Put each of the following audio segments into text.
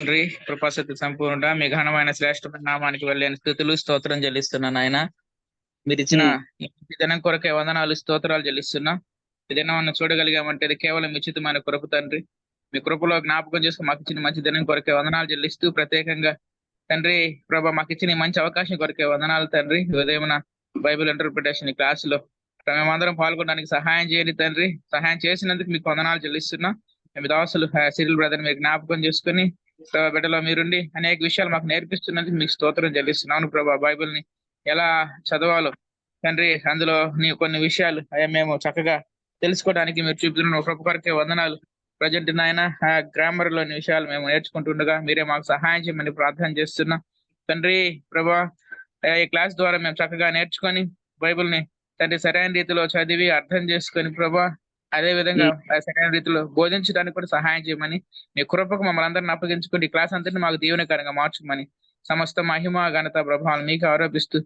తండ్రి కృపాసక్తి సంపూర్ణ మీ ఘనమైన శ్రేష్టమైన నామానికి వెళ్ళని స్థుతులు స్తోత్రం చెల్లిస్తున్నాను ఆయన. మీరు ఇచ్చిన ఈ దినం కొరకే వందనాలు స్తోత్రాలు చెల్లిస్తున్నా. ఈ దినం చూడగలిగామంటే ఇది కేవలం ఉచితమైన కృప తండ్రి. మీ కృపలో జ్ఞాపకం చేసుకుని మాకు ఇచ్చిన మంచి దినం కొరకే వందనాలు చెల్లిస్తూ ప్రత్యేకంగా తండ్రి ప్రభా మాకు ఇచ్చిన ఈ మంచి అవకాశం కొరకే వందనాలు తండ్రి. ఉదయం బైబిల్ ఇంటర్ప్రిటేషన్ క్లాసులో మేమందరం పాల్గొనడానికి సహాయం చేయండి తండ్రి. సహాయం చేసినందుకు మీకు వందనాలు చెల్లిస్తున్నా. మీ దాసులు సిరిల్ బ్రదర్ మీరు జ్ఞాపకం చేసుకుని బిడ్డలో మీరుండి అనేక విషయాలు మాకు నేర్పిస్తున్నందుకు మీకు స్తోత్రం చెల్లిస్తున్నాను ప్రభా. బైబిల్ ని ఎలా చదవాలో తండ్రి అందులో నీ కొన్ని విషయాలు అయ్యా మేము చక్కగా తెలుసుకోవడానికి మీరు చూపుతున్న కృప కొరకే వందనాలు. ప్రజెంట్ నాయన గ్రామర్ లోని విషయాలు మేము నేర్చుకుంటుండగా మీరే మాకు సహాయం చేయమని ప్రార్థన చేస్తున్నా తండ్రి ప్రభా. ఈ క్లాస్ ద్వారా మేము చక్కగా నేర్చుకొని బైబిల్ ని తండ్రి సరైన రీతిలో చదివి అర్థం చేసుకొని ప్రభా అదే విధంగా సరైన రీతిలో బోధించడానికి కూడా సహాయం చేయమని మీ కృపకు మమ్మల్ని అందరిని అప్పగించుకుని ఈ క్లాస్ అంతటిని మాకు దీవెనకరంగా మార్చమని సమస్త మహిమ ఘనత ప్రభావం మీకు ఆరోపిస్తూ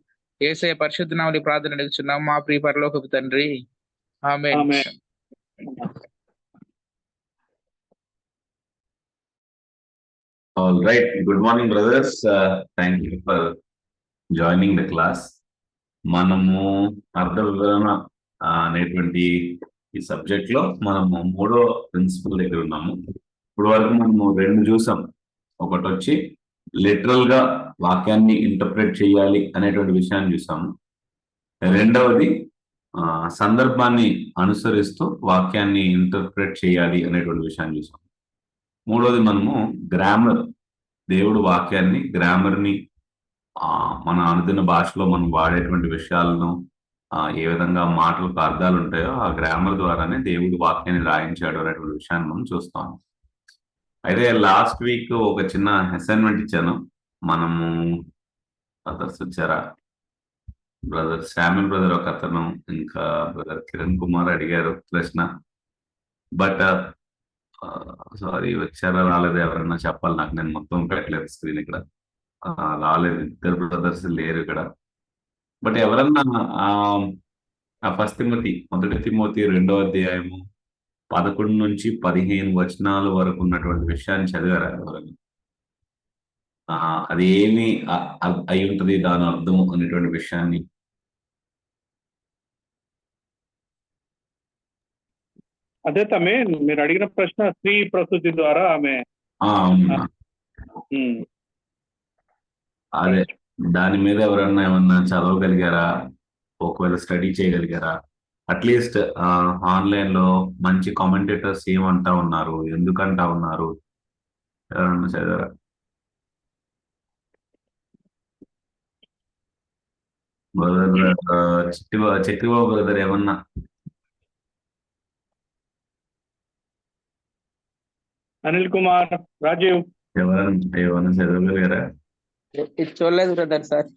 యేసయ్య పరిశుద్ధ నామములో ప్రార్థన అడుగుచున్నాం మా ప్రియ పరలోకపు తండ్రి. ఆమేన్. All right. Good morning, brothers. Thank you for joining the class. మనము అర్థ వివరణ అనేటువంటి ఈ సబ్జెక్ట్ లో మనము 3వ ప్రిన్సిపల్ దగ్గర ఉన్నాము. ఇప్పుడు వరకు మనము 2 చూసాం. ఒకటి వచ్చి లిటరల్ గా వాక్యాన్ని ఇంటర్ప్రెట్ చేయాలి అనేటువంటి విషయాన్ని చూసాము. రెండవది సందర్భాన్ని అనుసరిస్తూ వాక్యాన్ని ఇంటర్ప్రెట్ చేయాలి అనేటువంటి విషయాన్ని చూసాము. మూడవది మనము గ్రామర్, దేవుడు వాక్యాన్ని గ్రామర్ని మన అనుదిన భాషలో మనం వాడేటువంటి విషయాలను ఏ విధంగా మాటలకు అర్థాలు ఉంటాయో ఆ గ్రామర్ ద్వారానే దేవుడు వాక్యాన్ని రాయించాడు అనేటువంటి విషయాన్ని మనం చూస్తాం. అయితే లాస్ట్ వీక్ ఒక చిన్న అసైన్మెంట్ ఇచ్చాను. మనము బ్రదర్స్ వచ్చారా, బ్రదర్ శామ్యుల్ బ్రదర్ ఒక అతను, ఇంకా బ్రదర్ కిరణ్ కుమార్ అడిగారు ప్రశ్న. బట్ సారీ వచ్చారా రాలేదు ఎవరన్నా చెప్పాలి నాకు. నేను మొత్తం పెట్టలేదు స్క్రీన్ ఇక్కడ, రాలేదు. 2 బ్రదర్స్ లేరు ఇక్కడ. బట్ ఎవరన్నా మొదటి తిమోతి 2వ అధ్యాయము 11 నుంచి 15 వచనాల వరకు ఉన్నటువంటి విషయాన్ని చదివారా ఎవరన్నా? అది ఏమి అయి ఉంటుంది దాని అర్థం అనేటువంటి విషయాన్ని? అదే తమ్మే మీరు అడిగిన ప్రశ్న, స్త్రీ ప్రసూతి ద్వారా ఆమె. అదే దాని మీద ఎవరన్నా ఏమన్నా చదవగలిగారా? ఒకవేళ స్టడీ చేయగలిగారా? అట్లీస్ట్ ఆన్లైన్ లో మంచి కామెంటేటర్స్ ఏమంటా ఉన్నారు, ఎందుకంటా ఉన్నారు, ఎవరన్నా చదివారా? బ్రదర్ చక్రబాబు బ్రదర్ ఏమన్నా? అనిల్ కుమార్, రాజీవ్ ఏమన్నా చదవగలిగారా? చూడలేదు బ్రదర్ సార్.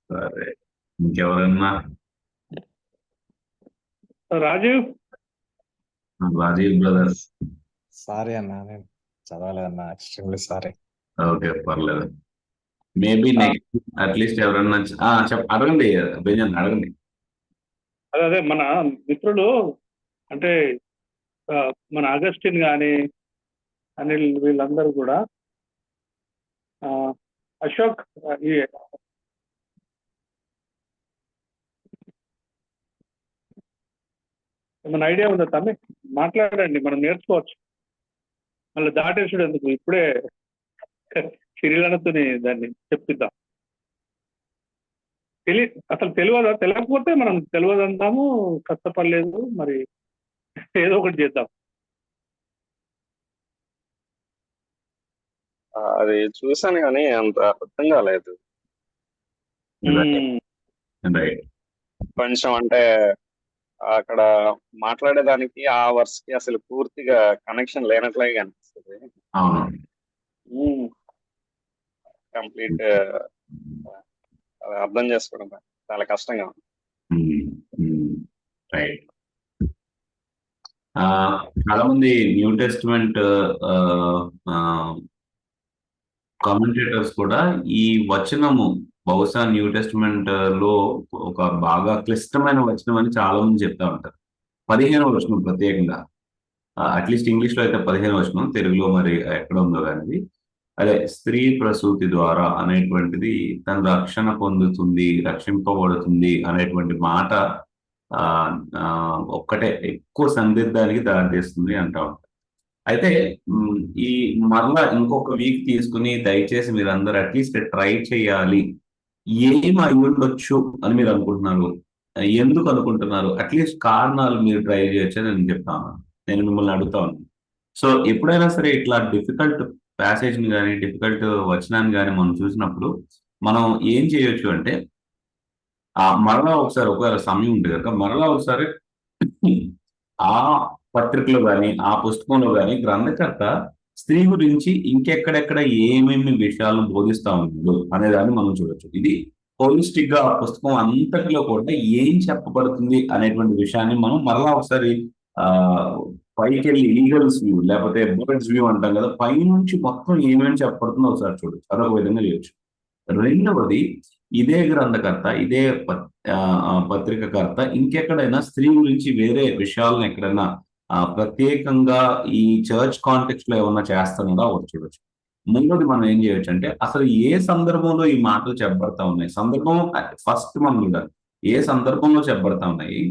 సరే, ఇంకెవరన్నా? రాజీవ్ బ్రదర్. సారీ అన్నా, నేను చదవలేదన్నా, ఎక్స్ట్రీమ్లీ సారీ. ఓకే, పర్లేదు. మేబీ నెక్స్ట్ అట్లీస్ట్ ఎవరన్నా అడగండి, బెంజన్ అడగండి. అదే మన మిత్రులు అంటే మన అగస్టిన్ కానీ అనిల్ వీళ్ళందరూ కూడా అశోక్ ఏమైనా ఐడియా ఉందా తమ్మి? మాట్లాడండి, మనం నేర్చుకోవచ్చు. మళ్ళీ దాటేసుడు ఎందుకు, ఇప్పుడే సిరిలనతోని దాన్ని చెప్పిద్దాం. అసలు తెలియదా? తెలియకపోతే మనం తెలియదు అంటాము, కష్టపడలేదు, మరి ఏదో ఒకటి చేద్దాం. అది చూసాను కానీ అంత అర్థం కాలేదు. కొంచెం అంటే అక్కడ మాట్లాడేదానికి ఆ వర్స్ కి అసలు పూర్తిగా కనెక్షన్ లేనట్లుగా అనిపిస్తుంది. కంప్లీట్ అర్థం చేసుకోవడం చాలా కష్టంగా ఉంది. చాలా మంది న్యూ టెస్టిమెంట్ కామెంటేటర్స్ కూడా ఈ వచనము బహుశా న్యూ టెస్టిమెంట్ లో ఒక బాగా క్లిష్టమైన వచనం అని చాలా మంది చెప్తా ఉంటారు. 15వ వచనం ప్రత్యేకంగా అట్లీస్ట్ ఇంగ్లీష్ లో అయితే 15 వచనం, తెలుగులో మరి ఎక్కడ ఉందో కానీ అదే స్త్రీ ప్రసూతి ద్వారా అనేటువంటిది తన రక్షణ పొందుతుంది, రక్షింపబడుతుంది అనేటువంటి మాట ఆ ఆ, ఒక్కటే ఎక్కువ సందిగ్ధానికి దారితీస్తుంది అంటా ఉంటారు. అయితే ఈ మరలా ఇంకొక వీక్ తీసుకుని దయచేసి మీరు అందరు అట్లీస్ట్ ట్రై చేయాలి. ఏం అయి ఉండొచ్చు అని మీరు అనుకుంటున్నారు, ఎందుకు అనుకుంటున్నారు, అట్లీస్ట్ కారణాలు మీరు ట్రై చేయొచ్చు అని నేను చెప్తాను. నేను మిమ్మల్ని అడుగుతాను. సో ఎప్పుడైనా సరే ఇట్లా డిఫికల్ట్ ప్యాసేజ్ని కానీ డిఫికల్ట్ వచనాన్ని కానీ మనం చూసినప్పుడు మనం ఏం చేయొచ్చు అంటే మరలా ఒకసారి ఒకవేళ సమయం ఉంటుంది కనుక మరలా ఒకసారి ఆ పత్రికలో కానీ ఆ పుస్తకంలో కానీ గ్రంథకర్త స్త్రీ గురించి ఇంకెక్కడెక్కడ ఏమేమి విషయాలను బోధిస్తా ఉన్నాడు అనే దాన్ని మనం చూడొచ్చు. ఇది హోలిస్టిక్ గా ఆ పుస్తకం అంతటిలో కూడా ఏం చెప్పబడుతుంది అనేటువంటి విషయాన్ని మనం మరలా ఒకసారి ఆ పైకి వెళ్ళి ఈగల్స్ వ్యూ లేకపోతే బర్డ్స్ వ్యూ అంటాం కదా, పైనుంచి మొత్తం ఏమేమి చెప్పబడుతుందో ఒకసారి చూడొచ్చు. అదొక విధంగా చేయొచ్చు. రెండవది, ఇదే గ్రంథకర్త ఇదే పత్రికకర్త ఇంకెక్కడైనా స్త్రీ గురించి వేరే విషయాలను ఎక్కడైనా ప్రత్యేకంగా ఈ చర్చ్ కాంటెక్స్ట్ లో ఏమన్నా చేస్తున్నాడా ఒకటి చూడొచ్చు. మూడోది మనం ఏం చేయొచ్చు అంటే అసలు ఏ సందర్భంలో ఈ మాటలు చెప్పబడతా ఉన్నాయి, సందర్భం ఫస్ట్ మనం చూడాలి. ఏ సందర్భంలో చెప్పబడతా ఉన్నాయి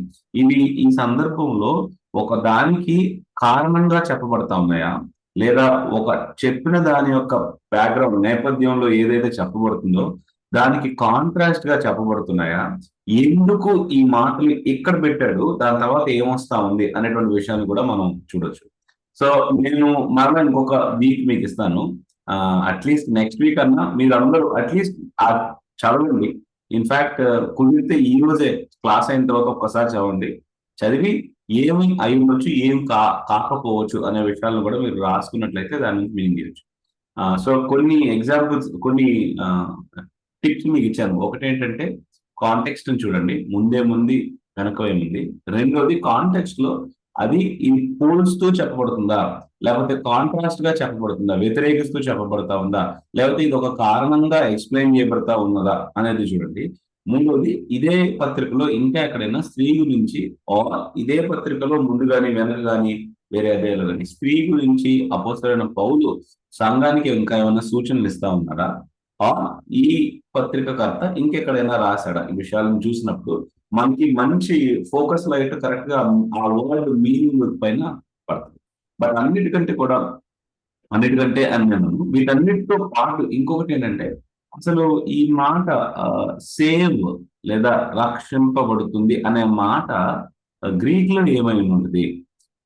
ఇవి, ఈ సందర్భంలో ఒక దానికి కారణంగా చెప్పబడతా ఉన్నాయా, లేదా ఒక చెప్పిన దాని యొక్క బ్యాక్గ్రౌండ్ నేపథ్యంలో ఏదైతే చెప్పబడుతుందో దానికి కాంట్రాస్ట్ గా చెప్పబడుతున్నాయా, ఎందుకు ఈ మాటలు ఇక్కడ పెట్టాడు, దాని తర్వాత ఏమొస్తా ఉంది అనేటువంటి విషయాన్ని కూడా మనం చూడొచ్చు. సో నేను మరలా ఇంకొక వీక్ మీకు ఇస్తాను. అట్లీస్ట్ నెక్స్ట్ వీక్ అన్నా మీరు అందరూ అట్లీస్ట్ చదవండి. ఇన్ఫాక్ట్ కుదిరితే ఈ రోజే క్లాస్ అయిన తర్వాత ఒక్కసారి చదవండి. చదివి ఏమి అయి ఉండొచ్చు, ఏం కాకపోవచ్చు అనే విషయాలను కూడా మీరు రాసుకున్నట్లయితే దాని నుంచి మీనింగ్ చేయొచ్చు. సో కొన్ని ఎగ్జాంపుల్స్, కొన్ని టిప్స్ మీకు ఇచ్చాను. ఒకటి ఏంటంటే కాంటెక్స్ట్ చూడండి, ముందేముంది వెనక ఏముంది. రెండోది కాంటెక్స్ట్ లో అది ఈ పోల్స్తూ చెప్పబడుతుందా, లేకపోతే కాంట్రాస్ట్ గా చెప్పబడుతుందా, వ్యతిరేకిస్తూ చెప్పబడతా ఉందా, లేకపోతే ఇది ఒక కారణంగా ఎక్స్ప్లెయిన్ చేయబడతా ఉన్నదా అనేది చూడండి. మూడోది, ఇదే పత్రికలో ఇంకా ఎక్కడైనా స్త్రీ గురించి ఇదే పత్రికలో ముందు కానీ వెనక కానీ వేరే అధ్యాయాలు కానీ స్త్రీ గురించి అపోస్తలుడైన పౌలు సంఘానికి ఇంకా ఏమైనా సూచనలు ఇస్తా ఉన్నాడా, ఈ పత్రికకర్త ఇంకెక్కడైనా రాశాడా, ఈ విషయాలను చూసినప్పుడు మనకి మంచి ఫోకస్ లైట్ కరెక్ట్ గా ఆ వర్డ్ మీనింగ్ పైన పడుతుంది. బట్ అన్నిటికంటే అని నేను వీటన్నిటితో పాటు ఇంకొకటి ఏంటంటే అసలు ఈ మాట సేవ్ లేదా రక్షింపబడుతుంది అనే మాట గ్రీక్ లో ఏమై ఉంటుంది.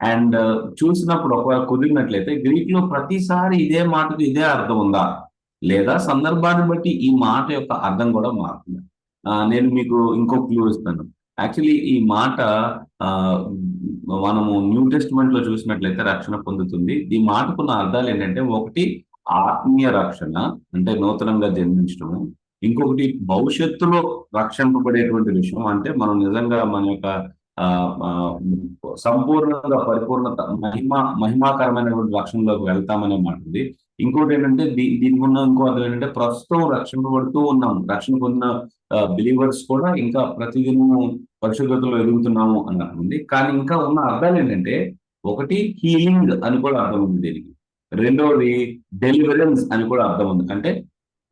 అండ్ చూసినప్పుడు ఒకవేళ కుదిరినట్లయితే గ్రీక్ లో ప్రతిసారి ఇదే మాటకు ఇదే అర్థం ఉందా, లేదా సందర్భాన్ని బట్టి ఈ మాట యొక్క అర్థం కూడా మారుతుంది. నేను మీకు ఇంకో క్లూ ఇస్తాను. యాక్చువల్లీ ఈ మాట మనము న్యూ టెస్ట్మెంట్ లో చూసినట్లయితే రక్షణ పొందుతుంది. ఈ మాటకున్న అర్థాలు ఏంటంటే, ఒకటి ఆత్మీయ రక్షణ అంటే నూతనంగా జన్మించడము, ఇంకొకటి భవిష్యత్తులో రక్షింపబడేటువంటి విషయం అంటే మనం నిజంగా మన యొక్క సంపూర్ణంగా పరిపూర్ణత మహిమాకరమైనటువంటి రక్షణలోకి వెళ్తామనే మాట ఉంది. ఇంకోటి ఏంటంటే దీనికి ఉన్న ఇంకో అర్థం ఏంటంటే ప్రస్తుతం రక్షింపబడుతూ ఉన్నాం, రక్షణ పొందిన బిలీవర్స్ కూడా ఇంకా ప్రతిదినము పరిశుద్ధతలో ఎదుగుతున్నాము అని అర్థం ఉంది. కానీ ఇంకా ఉన్న అర్థాలు ఏంటంటే, ఒకటి హీలింగ్ అని కూడా అర్థం ఉంది దీనికి, రెండవది డెలివరెన్స్ అని కూడా అర్థం ఉంది, అంటే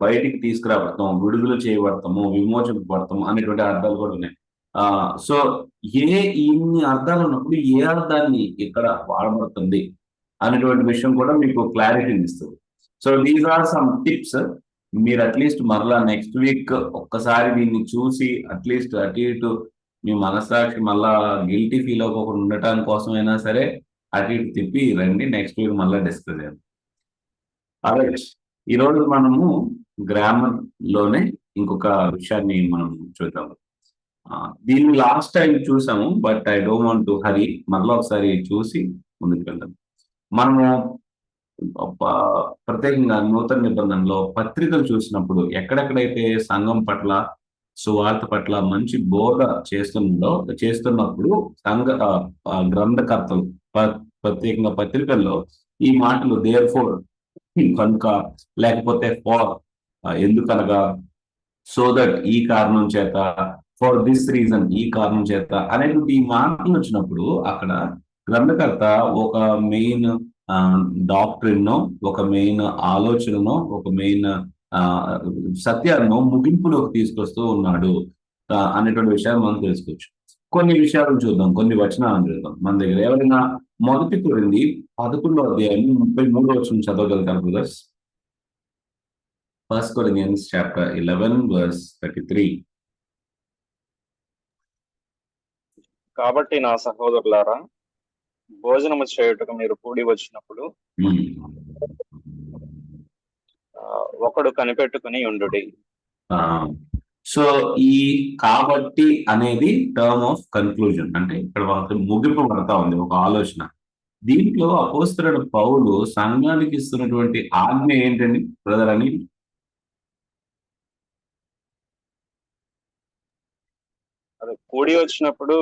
బయటికి తీసుకురాబడతాం, విడుదల చేయబడతాము, విమోచింపబడతాము అనేటువంటి అర్థాలు కూడా ఉన్నాయి. సో ఇన్ని అర్థాలు ఉన్నప్పుడు ఏ అర్థాన్ని ఇక్కడ వాడబడుతుంది అనేటువంటి విషయం కూడా మీకు క్లారిటీని ఇస్తుంది. So these are some tips. మీరు అట్లీస్ట్ మరలా నెక్స్ట్ వీక్ ఒక్కసారి దీన్ని చూసి అట్లీస్ట్ అటు ఇటు మీ మనస్సాక్షి మళ్ళా గిల్టీ ఫీల్ అవ్వకుండా ఉండటానికి కోసమైనా సరే అటు ఇటు తిప్పి రండి. నెక్స్ట్ వీక్ మళ్ళీ డిస్కస్ చేద్దాం. అలాగే ఈరోజు మనము గ్రామర్ లోనే ఇంకొక విషయాన్ని మనం చూద్దాం. దీన్ని లాస్ట్ టైం చూసాము, but I don't want to హరీ. మళ్ళీ ఒకసారి చూసి ముందుకు వెళ్దాం. మనము ప్రత్యేకంగా నూతన నిబంధనలో పత్రికలు చూసినప్పుడు ఎక్కడెక్కడైతే సంఘం పట్ల సువార్త పట్ల మంచి బోధ చేస్తున్నప్పుడు గ్రంథకర్తలు ప్రత్యేకంగా పత్రికల్లో ఈ మాటలు దేర్ ఫోర్ కనుక, లేకపోతే ఫార్ ఎందుకనగా, సో దట్ ఈ కారణం చేత, ఫర్ దిస్ రీజన్ ఈ కారణం చేత అనేటువంటి ఈ మాటలు వచ్చినప్పుడు అక్కడ గ్రంథకర్త ఒక మెయిన్ డాక్ట్రిన్, ఒక మెయిన్ ఆలోచనను, ఒక మెయిన్ సత్యాలను ముగింపులోకి తీసుకొస్తూ ఉన్నాడు అనేటువంటి విషయాలు మనం తెలుసుకోవచ్చు. కొన్ని విషయాలను చూద్దాం, కొన్ని వచనాలను చూద్దాం. మన దగ్గర ఎవరైనా 1 కొరింథీ 11వ అధ్యాయం 33వ వచనం చదవగలుగుతారు బ్రదర్స్? 1 Corinthians chapter 11 verse 33. కాబట్టి నా సహోదరులారా, భోజనము చేయుటకు మీరు కూడి వచ్చినప్పుడు ఒకడు కనిపెట్టుకుని ఉండుడి. సో ఈ కాబట్టి అనేది టర్మ్ ఆఫ్ కన్క్లూజన్, అంటే ఇక్కడ మనకు ముగింపు పడతా ఉంది ఒక ఆలోచన. దీంట్లో అపోస్తలుడైన పౌలు సంఘానికి ఇస్తున్నటువంటి ఆజ్ఞ ఏంటండి బ్రదర్ అని? అది కూడి వచ్చినప్పుడు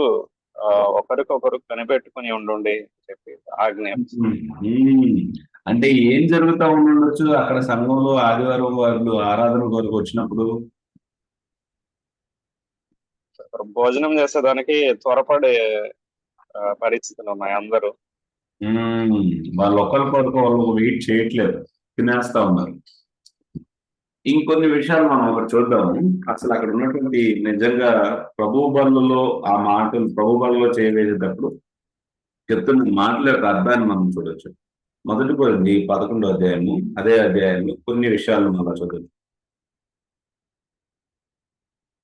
ఒకరికొకరు కనిపెట్టుకుని ఉండుండి చెప్పి ఆజ్ఞ. అంటే ఏం జరుగుతూ ఉండొచ్చు అక్కడ సంఘంలో ఆదివారం వాళ్ళు ఆరాధన కొరకు వచ్చినప్పుడు? భోజనం చేసేదానికి త్వరపడే పరిస్థితులు ఉన్నాయి అందరూ. వాళ్ళు ఒకరికొరకు వాళ్ళు వెయిట్ చేయట్లేదు, తినేస్తా ఉన్నారు. ఇంకొన్ని విషయాలు మనం ఒకటి చూద్దాము. అసలు అక్కడ ఉన్నటువంటి నిజంగా ప్రభు బలలో ఆ మాటలు ప్రభు బలలో చేయవేసేటప్పుడు చెప్తున్న మాటల యొక్క అర్థాన్ని మనం చూడొచ్చు. 1 కొరింథీ 11వ అధ్యాయము అదే అధ్యాయంలో కొన్ని విషయాలను మనం చూద్దాం.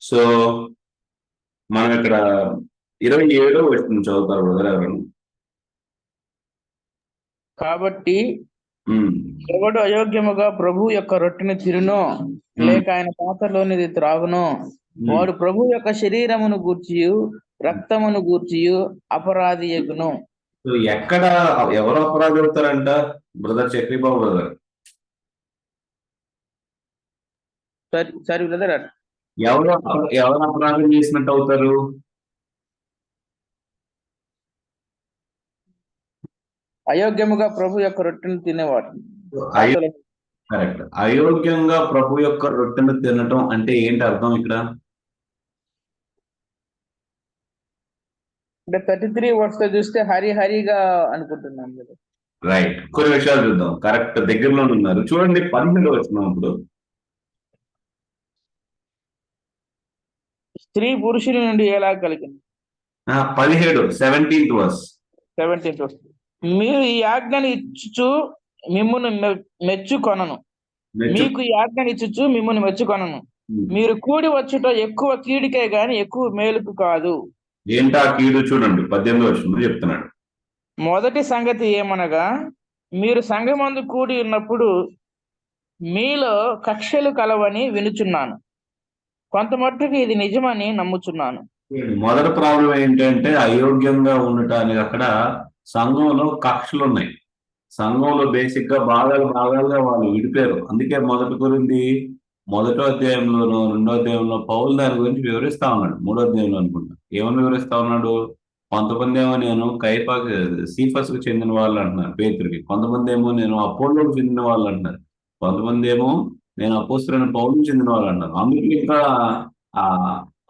సో మనం ఇక్కడ 27వ వచనం చదువుతారు బ్రదర్ ఎవరు? కాబట్టి ఎవడు అయోగ్యముగా ప్రభు యొక్క రొట్టెని తిరునో లేక ఆయన పాత్రలోనిది త్రాగునో వాడు ప్రభు యొక్క శరీరమును గూర్చియు రక్తమును గూర్చియు అపరాధి యగును. ఎక్కడ ఎవరు అపరాధి అవుతారంట బ్రదర్ చక్రీబాబు బ్రదర్? సరే బ్రదర్, ఎవరు అపరాధం చేసినట్టు అవుతారు? అయోగ్యముగా ప్రభు యొక్క రొట్టెను తినేవాడు. కరెక్ట్. అయోగ్యంగా ప్రభు యొక్క రొట్టెను తినటం అంటే ఏంటి అర్థం ఇక్కడ? అంటే 33 వర్డ్స్ తో చూస్తే హరిగా అనుకుంటున్నాం కదా. రైట్. కొన్ని విషయాలు చూద్దాం. కరెక్ట్, దగ్గరలో ఉన్నారు. చూడండి 12వ వచనం. ఇప్పుడు స్త్రీ పురుషుని నుండి ఎలా కలిగింది? 17th verse. మీరు ఈ ఆజ్ఞను ఇచ్చుచు మిమ్మును మెచ్చుకొనను. మీకు ఈ ఆజ్ఞను ఇచ్చుచు మిమ్మును మెచ్చుకొనను. మీరు కూడి వచ్చుట ఎక్కువ కీడికే గాని ఎక్కువ మేలుకు కాదు. ఏంటా కీడు? చూడండి 18వ వచనంలో చెప్తున్నాడు. మొదటి సంగతి ఏమనగా, మీరు సంఘమందు కూడి ఉన్నప్పుడు మీలో కక్షలు కలవని వినుచున్నాను. కొంత మట్టుకు ఇది నిజమని నమ్ముచున్నాను. మొదటి ప్రాబ్లం ఏంటంటే అయోగ్యంగా ఉండటానికి అక్కడ సంఘంలో కక్షలు ఉన్నాయి. సంఘంలో బేసిక్ గా భాగాలుగా వాళ్ళు విడిపోయారు. అందుకే 1 కొరింథీ 1వ అధ్యాయంలోనూ 2వ అధ్యాయంలో పౌలు దాని గురించి వివరిస్తా ఉన్నాడు. 3వ అధ్యాయంలో అనుకుంటా ఏమని వివరిస్తా ఉన్నాడు? కొంతమంది ఏమో నేను సీఫస్కు చెందిన వాళ్ళు అంటున్నారు పేతురుకి, కొంతమంది ఏమో నేను అపోలోకి చెందిన వాళ్ళు అంటున్నారు, కొంతమంది ఏమో నేను అపోస్తలుడైన పౌలుకి చెందిన వాళ్ళు అంటారు. అందుకు ఇంకా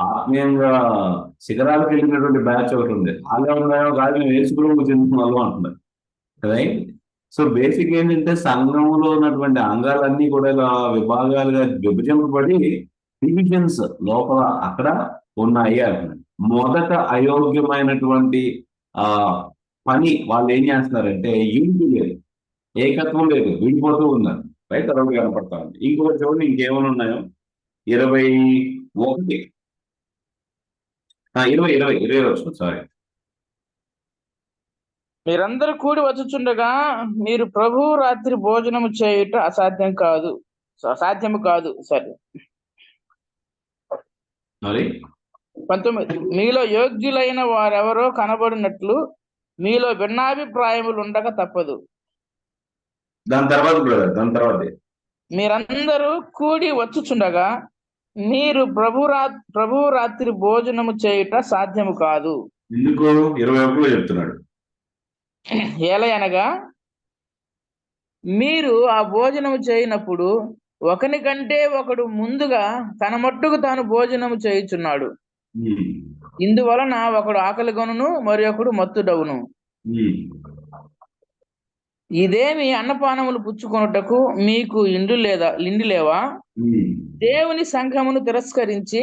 ఆత్మీయంగా శిఖరాలకు వెళ్ళినటువంటి బ్యాచ్ ఒకటి ఉంది. అలా ఉన్నాయో కాదు మేము వేసుకుని చెందిన వాళ్ళు అంటున్నారు. రైట్. సో బేసిక్ ఏంటంటే సంఘంలో ఉన్నటువంటి అంగాలన్నీ కూడా ఇలా విభాగాలుగా విభజింపబడి డివిజన్స్ లోపల అక్కడ ఉన్నాయి అంటున్నాడు. మొదట అయోగ్యమైనటువంటి పని వాళ్ళు ఏం చేస్తున్నారంటే యూనిటీ లేదు, ఏకత్వం లేదు, విడిపోతూ ఉన్నారు. రైట్. అదొక కనపడతా ఉంది. ఇంకొకటి చూడండి ఇంకేమైనా ఉన్నాయో 21 20 వచ్చు. సారీ. మీరందరూ కూడి వచ్చుచుండగా మీరు ప్రభు రాత్రి భోజనము చేయుట అసాధ్యము కాదు. సరే. 19 మీలో యోగ్యులైన వారెవరో కనబడినట్లు మీలో భిన్నాభిప్రాయములు ఉండక తప్పదు. దాని తర్వాత మీరందరూ కూడి వచ్చుచుండగా మీరు ప్రభు రాత్రి భోజనము చేయుట సాధ్యము కాదు. ఎందుకు 21 చెప్తున్నాడు? ఏలయనగా మీరు ఆ భోజనము చేయనప్పుడు ఒకని కంటే ఒకడు ముందుగా తన మట్టుకు తాను భోజనము చేయుచున్నాడు. ఇందువలన ఒకడు ఆకలిగొనును మరి ఒకడు మత్తుడవును. ఉమ్, ఇదేమి అన్నపానములు పుచ్చుకొనుటకు మీకు లిండి లేవా? ఉమ్, దేవుని సంఘమును తిరస్కరించి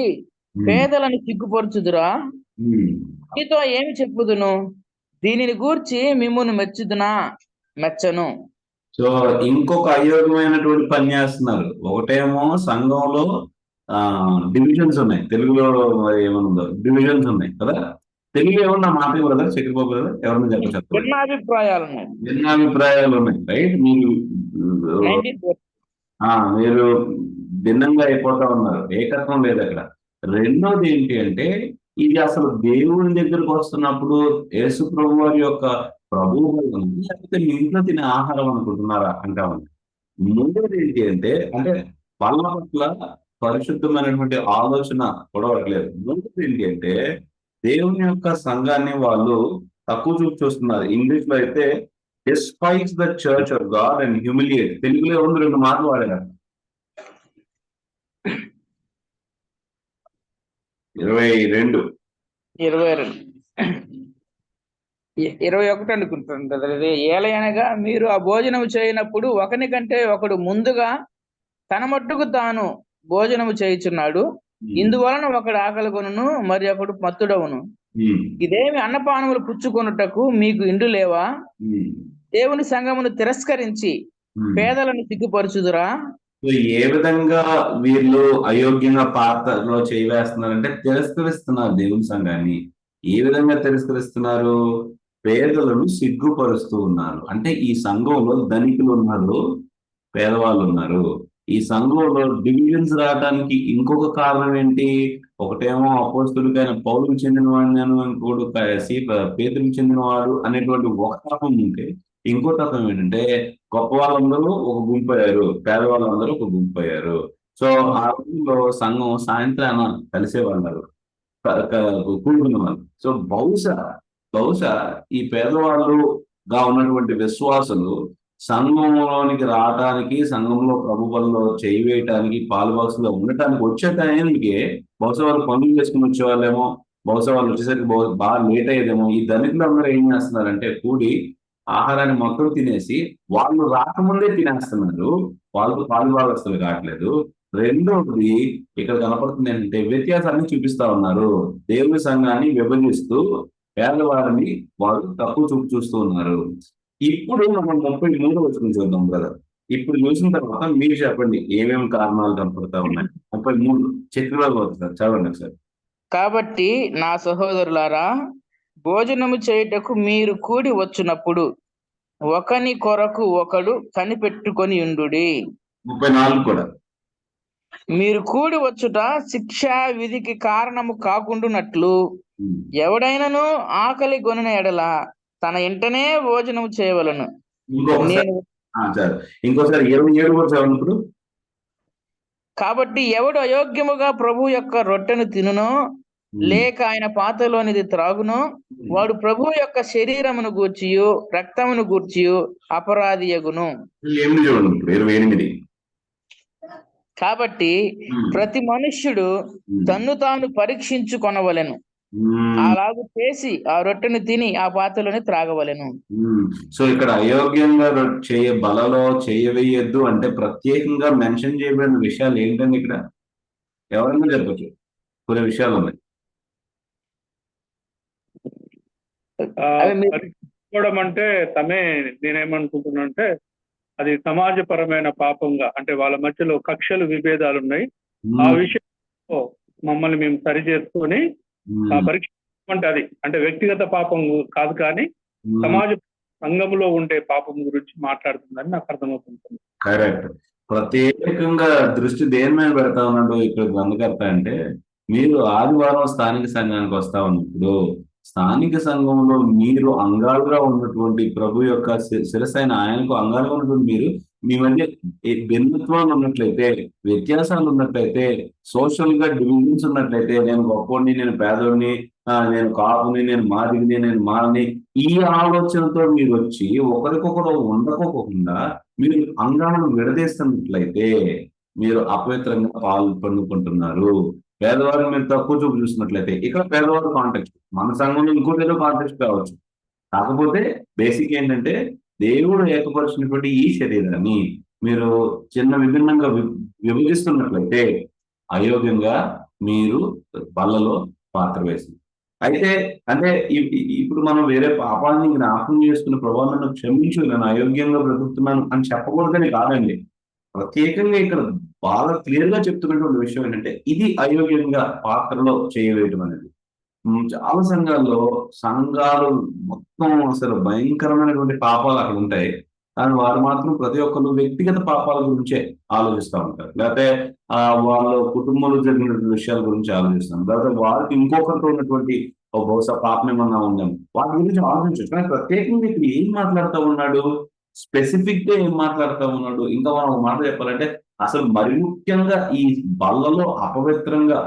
ఉమ్, పేదలను సిగ్గుపరచుదురా? ఉమ్. మీతో ఏమి చెప్పుదును? దీనిని గూర్చి మిమ్మును మెచ్చను. సో ఇంకొక అయోగ్యమైనటువంటి పని చేస్తున్నారు. ఒకటేమో సంఘంలో డివిజన్స్ ఉన్నాయి. తెలుగులో మరి ఏమనుందో డివిజన్స్ ఉన్నాయి కదా. తెలుగులో ఏమన్నా మాట బ్రదర్, చక్రబాబు బ్రదర్, ఎవరన్నా చెప్పండి. భిన్నాభిప్రాయాలను భిన్నాభిప్రాయాలు ఉన్నాయి, రైట్. మీరు 94 మీరు భిన్నంగా అయిపోతా ఉన్నారు, ఏకత్వం లేదు అక్కడ. రెండోది ఏంటి అంటే, ఇది అసలు దేవుని దగ్గరకు వస్తున్నప్పుడు యేసు ప్రభు వారి యొక్క ప్రభువు వలన, లేకపోతే మీ ఇంట్లో తినే ఆహారం అనుకుంటున్నారా అంటామని. మూడోది ఏంటి అంటే వాళ్ళ పట్ల పరిశుద్ధమైనటువంటి ఆలోచన కూడా లేదు. మూడోది ఏంటి అంటే, దేవుని యొక్క సంఘాన్ని వాళ్ళు తక్కువ చూపు చూస్తున్నారు. ఇంగ్లీష్ లో అయితే despise the church of God and humiliate. తెలుగులో ఉంది, 2 మాటలు వాడారు. 22 21 అనుకుంటుంటది. ఏలయనగా మీరు ఆ భోజనము చేయనప్పుడు ఒకని కంటే ఒకడు ముందుగా తన మట్టుకు తాను భోజనము చేయుచున్నాడు. ఇందువలన ఒకడు ఆకలిగొనును, మరి ఒకడు మత్తుడవును. ఇదేమి అన్నపానములు పుచ్చుకొనుటకు మీకు ఇండ్లు లేవా? దేవుని సంఘమును తిరస్కరించి పేదలను సిగ్గుపరచుదురా? ఏ విధంగా వీళ్ళు అయోగ్యంగా పాత్రలో చేయవేస్తున్నారంటే, తిరస్కరిస్తున్నారు దేవుని సంఘాన్ని. ఏ విధంగా తిరస్కరిస్తున్నారు? పేదలను సిగ్గుపరుస్తూ ఉన్నారు. అంటే ఈ సంఘంలో ధనికులు ఉన్నారు, పేదవాళ్ళు ఉన్నారు. ఈ సంఘంలో డివిజన్స్ రావడానికి ఇంకొక కారణం ఏంటి? ఒకటేమో అపోస్తలుడైన పౌలుకు చెందినవాడు, ఇంకోటి పేతులకు చెందినవాడు అనేటువంటి ఒక తత్వం ఉంటే, ఇంకో తత్వం ఏంటంటే గొప్ప వాళ్ళందరూ ఒక గుంపు అయ్యారు, పేదవాళ్ళందరూ ఒక గుంపు అయ్యారు. సో ఆ రోజుల్లో సంఘం సాయంత్రాన కలిసేవాళ్ళు, కూడుకున్న వాళ్ళు. సో బహుశా ఈ పేదవాళ్ళుగా ఉన్నటువంటి విశ్వాసులు సంఘంలోనికి రావటానికి, సంఘంలో ప్రభుత్వంలో చేయి వేయటానికి, పాలుబాక్సులో ఉండటానికి వచ్చే టైంకి బహుశా వాళ్ళు పనులు చేసుకుని వచ్చేవాళ్ళేమో, బహుశా వాళ్ళు వచ్చేసరికి బాగా లేట్ అయ్యేదేమో. ఈ ధనికులు అందరూ ఏం చేస్తున్నారంటే కూడి ఆహారాన్ని మొత్తం తినేసి వాళ్ళు రాకముందే తినేస్తున్నారు. వాళ్ళకు పాలుభాగస్తులు కావట్లేదు. రెండోది ఇక్కడ కనపడుతుంది ఏంటంటే, వ్యత్యాసాన్ని చూపిస్తా ఉన్నారు. దేవుని సంఘాన్ని విభజిస్తూ పేదవారిని వాళ్ళు తక్కువ చూపు చూస్తూ ఉన్నారు. ఇప్పుడు మనం 33 వచనం చూద్దాం బ్రదర్. ఇప్పుడు చూసిన తర్వాత మీరు చెప్పండి ఏమేమి కారణాలు కనపడతా ఉన్నాయి. 33 చక్రబాబు అవుతుంది, చదవండి ఒకసారి. కాబట్టి నా సహోదరులారా, భోజనము చేయుటకు మీరు కూడి వచ్చినప్పుడు ఒకని కొరకు ఒకడు కనిపెట్టుకొని ఉండుడి. 34 కూడా. మీరు కూడి వచ్చుట శిక్షా విధికి కారణము కాకుండానట్లు, ఎవడైనను ఆకలి గొనిన ఎడల తన ఇంటనే భోజనము చేయవలను. ఇంకోసారి 27 కూడా చదవనప్పుడు. కాబట్టి ఎవడు అయోగ్యముగా ప్రభు యొక్క రొట్టెను తినునో, లేక ఆయన పాత్రలోనిది త్రాగునో, వాడు ప్రభు యొక్క శరీరమును గూర్చియు రక్తమును గూర్చియు అపరాధియగును. 28. కాబట్టి ప్రతి మనుష్యుడు తన్ను తాను పరీక్షించుకొనవలెను, అలాగూ చేసి ఆ రొట్టెను తిని ఆ పాత్రలోని త్రాగవలెను. సో ఇక్కడ అయోగ్యంగా బలలో చేయవేయద్దు అంటే ప్రత్యేకంగా మెన్షన్ చేయబడిన విషయాలు ఏంటండి? ఇక్కడ ఎవరైనా చెప్పచ్చు, కొన్ని విషయాలు ఉన్నాయి. పరీక్షించుకోవడం అంటే నేనేమనుకుంటున్నా అంటే, అది సమాజపరమైన పాపంగా, అంటే వాళ్ళ మధ్యలో కక్షలు విభేదాలు ఉన్నాయి. ఆ విషయంలో మమ్మల్ని మేము సరి చేసుకొని ఆ పరీక్ష అంటే అది అంటే వ్యక్తిగత పాపం కాదు, కానీ సమాజ సంఘంలో ఉండే పాపం గురించి మాట్లాడుతుందని నాకు అర్థమవుతుంది. కరెక్ట్. ప్రత్యేకంగా దృష్టి దేని మీద పెడతా ఉన్నాడు ఇక్కడ గ్రంథకర్త అంటే, మీరు ఆదివారం స్థానిక సంఘానికి వస్తా ఉన్నప్పుడు స్థానిక సంఘంలో మీరు అంగాలుగా ఉన్నటువంటి ప్రభు యొక్క శిరస్సైన ఆయనకు అంగాలుగా ఉన్నటువంటి మీరు మీ మధ్య భిన్నత్వాలు ఉన్నట్లయితే, వ్యత్యాసాలు ఉన్నట్లయితే, సోషల్ గా డివిజన్స్ ఉన్నట్లయితే, నేను గొప్పోడిని, నేను పేదోడిని, నేను కాపుని, నేను మాదిని, నేను మాని, ఈ ఆలోచనతో మీరు వచ్చి ఒకరికొకరు ఉండకోకుండా మీరు అంగాలను విడదీస్తున్నట్లయితే మీరు అపవిత్రంగా పొందుకుంటున్నారు. పేదవారిని మీరు తక్కువ చూపు చూసినట్లయితే, ఇక్కడ పేదవారు కాంటెక్స్ట్, మన సంఘంలో ఇంకోటి కాంటెక్స్ట్ కావచ్చు. కాకపోతే బేసిక్ ఏంటంటే దేవుడు ఏర్పరిచినటువంటి ఈ శరీరాన్ని మీరు చిన్న విభిన్నంగా విభజిస్తున్నట్లయితే అయోగ్యంగా మీరు బల్లలో పాత్ర వేసింది. అయితే అంటే ఇప్పుడు మనం వేరే పాపాన్ని జ్ఞాపకం చేసుకున్న ప్రభావం నన్ను క్షమించు, నేను అయోగ్యంగా బ్రతుకుతున్నాను అని చెప్పకూడదని కాదండి. ప్రత్యేకంగా ఇక్కడ బాగా క్లియర్ గా చెప్తున్నటువంటి విషయం ఏంటంటే ఇది అయోగ్యంగా పాత్రలో చేయవేయటం అనేది. చాలా సంఘాలు మొత్తం అసలు భయంకరమైనటువంటి పాపాలు అక్కడ ఉంటాయి. కానీ వారు మాత్రం ప్రతి ఒక్కరు వ్యక్తిగత పాపాల గురించే ఆలోచిస్తూ ఉంటారు. లేకపోతే వాళ్ళ కుటుంబంలో జరిగినటువంటి విషయాల గురించి ఆలోచిస్తాం. లేకపోతే వారికి ఇంకొకరితో ఉన్నటువంటి బహుశా పాపం ఏమన్నా ఉందని వాటి గురించి ఆలోచించవచ్చు. కానీ ప్రత్యేకంగా ఇక్కడ ఏం మాట్లాడుతూ ఉన్నాడు, స్పెసిఫిక్ గా ఏం మాట్లాడుతూ ఉన్నాడు, ఇంకా మనం ఒక మాట చెప్పాలంటే అసలు మరి ముఖ్యంగా ఈ బల్లలో అపవిత్రంగా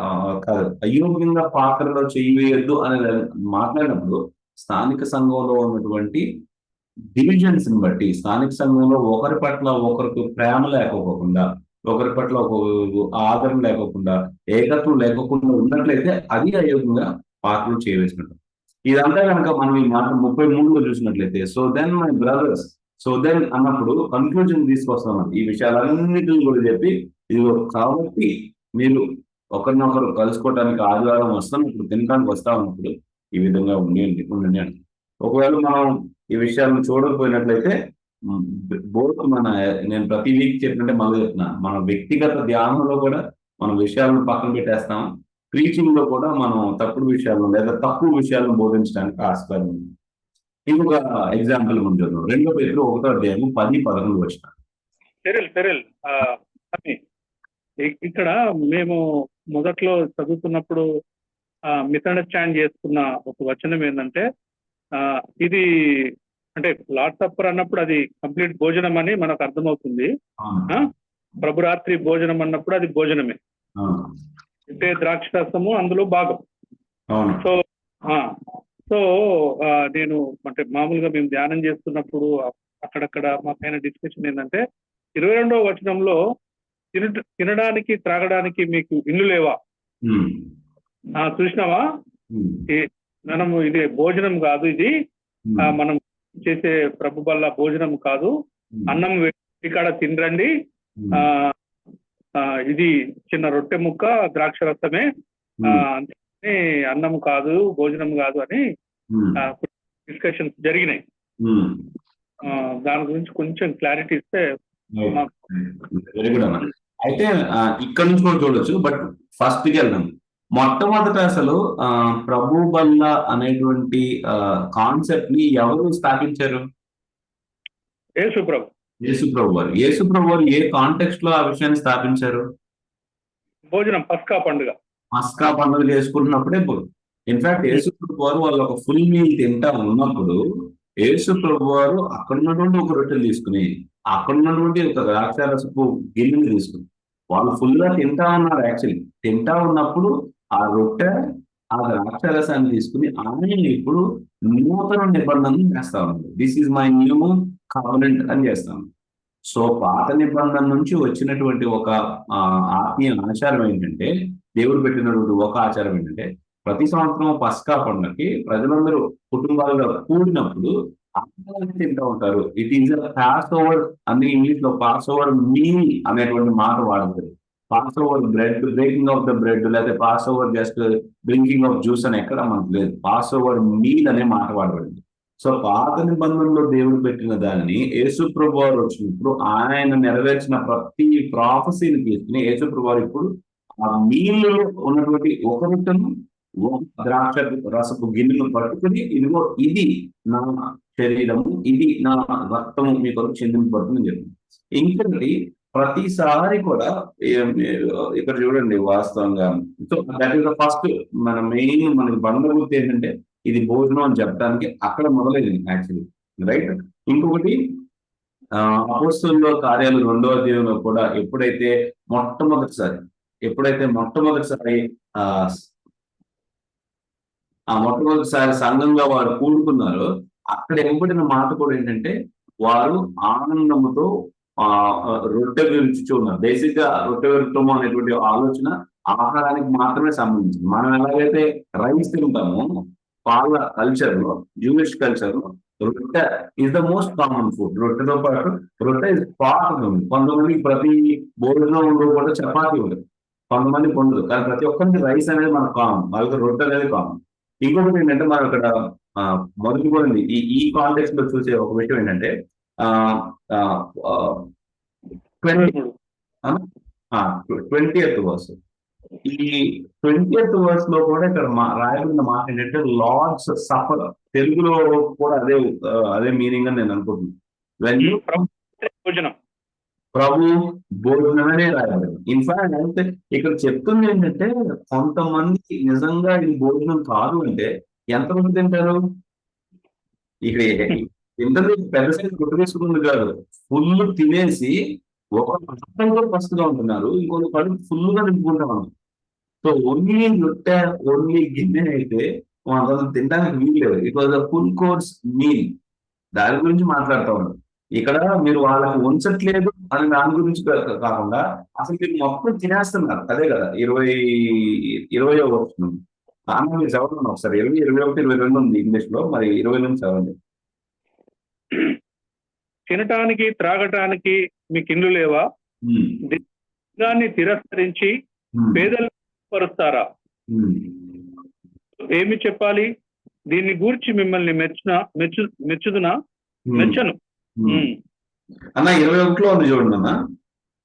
కాదు అయోగ్యంగా పాత్రలో చేయవేయద్దు అనేది మాట్లాడినప్పుడు స్థానిక సంఘంలో ఉన్నటువంటి డివిజన్స్ ని బట్టి, స్థానిక సంఘంలో ఒకరి పట్ల ఒకరికి ప్రేమ లేకపోకుండా, ఒకరి పట్ల ఒక ఆదరణ లేకోకుండా, ఏకత్వం లేకోకుండా ఉన్నట్లయితే అది అయోగ్యంగా పాత్రలు చేయవేసినట్టు. ఇదంతా కనుక మనం ఈ మాట 33లో చూసినట్లయితే so then my brothers, so then అన్నప్పుడు కన్క్లూజన్ తీసుకొస్తాం. ఈ విషయాలన్నిటిని కూడా చెప్పి ఇదిగో కాబట్టి మీరు ఒకరినొకరు కలుసుకోవడానికి ఆదివారం వస్తున్నప్పుడు, తినడానికి వస్తా ఉన్నప్పుడు ఈ విధంగా ఉండండి అని. ఒకవేళ మనం ఈ విషయాలను చూడకపోయినట్లయితే బోత్ నేను ప్రతి వీక్ చెప్పినట్టే మళ్ళీ చెప్తున్నా, మన వ్యక్తిగత ధ్యానంలో కూడా మన విషయాలను పక్కన పెట్టేస్తాం. ప్రీచింగ్ లో కూడా మనం తప్పుడు విషయాలను లేదా తక్కువ విషయాలను బోధించడానికి ఆస్కారం ఉంది. ఇంకొక ఎగ్జాంపుల్ మనం చూద్దాం. 2 Petrus 1:10-11 వచ్చిన. ఇక్కడ మేము మొదట్లో చదువుతున్నప్పుడు మిస్అండర్స్టాండ్ చేసుకున్న ఒక వచనం ఏంటంటే ఇది అంటే లార్డ్ సప్పర్ అన్నప్పుడు అది కంప్లీట్ భోజనం అని మనకు అర్థమవుతుంది. ప్రభురాత్రి భోజనం అన్నప్పుడు అది భోజనమే, అంటే ద్రాక్ష రసము అందులో భాగం. సో నేను అంటే మామూలుగా మేము ధ్యానం చేస్తున్నప్పుడు అక్కడక్కడ మాకైన డిస్కషన్ ఏంటంటే 22వ వచనంలో తినడానికి త్రాగడానికి మీకు ఇల్లు లేవా, చూసినావా, మనము ఇది భోజనం కాదు, ఇది మనం చేసే ప్రభు వల్ల భోజనం కాదు, అన్నం ఇక్కడ తినరండి, ఇది చిన్న రొట్టె ముక్క ద్రాక్ష రసమే, అన్నం కాదు భోజనం కాదు అని డిస్కషన్స్ జరిగినాయి. దాని గురించి కొంచెం క్లారిటీ ఇస్తే. వెరీ గుడ్ అన్న. అయితే ఇక్కడ నుంచి కూడా చూడొచ్చు, బట్ ఫస్ట్ కి వెళ్దాం. మొట్టమొదట అసలు ప్రభు బల్ల అనేటువంటి కాన్సెప్ట్ ని ఎవరు స్థాపించారు? యేసుప్రభు వారు ఏ కాంటెక్స్ట్ లో ఆ విషయాన్ని స్థాపించారు? భోజనం, పస్కా పండుగ చేసుకుంటున్నప్పుడే. ఇన్ఫాక్ట్ యేసుప్రభు వారు వాళ్ళు ఒక ఫుల్ మీల్ తింటా ఉన్నప్పుడు యేసుప్రభు వారు అక్కడ ఉన్నటువంటి ఒక రొట్టెలు తీసుకుని, అక్కడ ఉన్నటువంటి ఒక ద్రాక్షారసపు గిన్నెలు తీసుకుని వాళ్ళు ఫుల్ గా తింటా ఉన్నారు. యాక్చువల్లీ తింటా ఉన్నప్పుడు ఆ రొట్టె ఆ ద్రాక్షారసాన్ని తీసుకుని ఆయన ఇప్పుడు నూతన నిబంధనలు చేస్తా ఉన్నారు. This is my new covenant అని చేస్తాను. సో పాత నిబంధన నుంచి వచ్చినటువంటి ఒక ఆత్మీయ ఆచారం ఏంటంటే, దేవుడు పెట్టినటువంటి ఒక ఆచారం ఏంటంటే, ప్రతి సంవత్సరం పస్కా పండుగకి ప్రజలందరూ కుటుంబాలుగా కూడినప్పుడు ఆహారాన్ని తింటూ ఉంటారు. It is a Passover, అందుకే ఇంగ్లీష్ లో పాస్ ఓవర్ మీల్ అనేటువంటి మాట వాడుతుంది. Passover bread, breaking of the bread, లేకపోతే Passover just drinking of juice అని ఎక్కడ మనకు లేదు. పాస్ ఓవర్ మీల్ అనే మాట వాడబడింది. సో పాత నిబంధనలో దేవుడు పెట్టిన దాన్ని యేసుప్రభు వారు వచ్చినప్పుడు ఆయన నెరవేర్చిన ప్రతి ప్రాఫెసీని తీసుకుని యేసుప్రభు వారు ఇప్పుడు ఆ మీల్లో ఉన్నటువంటి ఒక రొట్టెను ఒక ద్రాక్ష రసపు గిన్నెను పట్టుకుని, ఇదిగో ఇది నా శరీరము, ఇది నా రక్తము మీ కొరకు చెందింపబడుతుందని చెప్పింది. ఇంకొకటి ప్రతిసారి కూడా ఇక్కడ చూడండి వాస్తవంగా, so that is the first మన మెయిన్ మనకి బంధగుర్తు ఏంటంటే ఇది భోజనం అని చెప్పడానికి అక్కడ మొదలైంది యాక్చువల్లీ, రైట్. ఇంకొకటి అపోస్తలుల కార్యాలు 2వ అధ్యాయంలో కూడా ఎప్పుడైతే మొట్టమొదటిసారి సంఘంగా వారు కూడుకున్నారో అక్కడ ఇవ్వబడిన మాట కూడా ఏంటంటే వారు ఆనందముతో రొట్టె విరుచుచూ ఉన్నారు. బేసిక్ గా రొట్టె విరుచటము అనేటువంటి ఆలోచన ఆహారానికి మాత్రమే సంబంధించింది. మనం ఎలాగైతే రైస్ తింటామో వాళ్ళ కల్చర్ లో, జూయిష్ కల్చర్ లో రొట్టె is the most common food. రొట్టెతో పాటు రొట్టె ఇస్ పార్ట్ ఉంది. కొంతమంది ప్రతి భోజనంలో కూడా చపాతీ ఉంది, కొంతమంది పొందరు. కానీ ప్రతి ఒక్కరికి రైస్ అనేది మనకు కామన్, వాళ్ళకి రొట్టె అనేది కామన్. ఇంకొకటి ఏంటంటే మనం ఇక్కడ మొదటి పోయింది ఈ కాంటెక్స్ట్ లో చూసే ఒక విషయం ఏంటంటే 20th వర్స్. ఈ 20th వర్స్ లో కూడా ఇక్కడ రాయబడిన మాట ఏంటంటే లార్డ్స్ సఫర్. తెలుగులో కూడా అదే మీనింగ్ అని నేను అనుకుంటున్నాను. When you భోజనం ప్రభు భోజనమనే రాయబడింది. ఇన్ఫాక్ట్ అయితే ఇక్కడ చెప్తుంది ఏంటంటే కొంతమంది నిజంగా ఇది భోజనం కాదు అంటే ఎంతమంది తింటారు? ఇక్కడ ఇంటర్వ్యూ పెద్ద సైజు గుర్తు తీసుకుంటుంది కాదు, ఫుల్ తినేసి ఒక కూడా ఫస్ట్ గా ఉంటున్నారు, ఇంకొక కడుపు ఫుల్ గా నింపుకుంటా ఉన్నారు. సో ఓన్లీ రొట్టె, ఓన్లీ గిన్నె అయితే మనం తినడానికి వీల్లేదు. It was a full course meal. దాని గురించి మాట్లాడుతూ ఉన్నాం. ఇక్కడ మీరు వాళ్ళకి ఉంచట్లేదు అని దాని గురించి కాకుండా అసలు మీరు మొత్తం తినేస్తున్నారు. అదే కదా 20వ వచనం. ఆమె మీరు చదవండి ఒకసారి. 20, 21, 22 ఉంది ఇంగ్లీష్ లో, మరి 20 నుంచి చదవండి. తినటానికి త్రాగటానికి మీకు ఇల్లు లేవా? దాన్ని తిరస్కరించి పేదలు పరుస్తారా? ఏమి చెప్పాలి? దీన్ని గూర్చి మిమ్మల్ని మెచ్చుదునా? మెచ్చను. అన్న 21లో ఉంది చూడండి అన్న.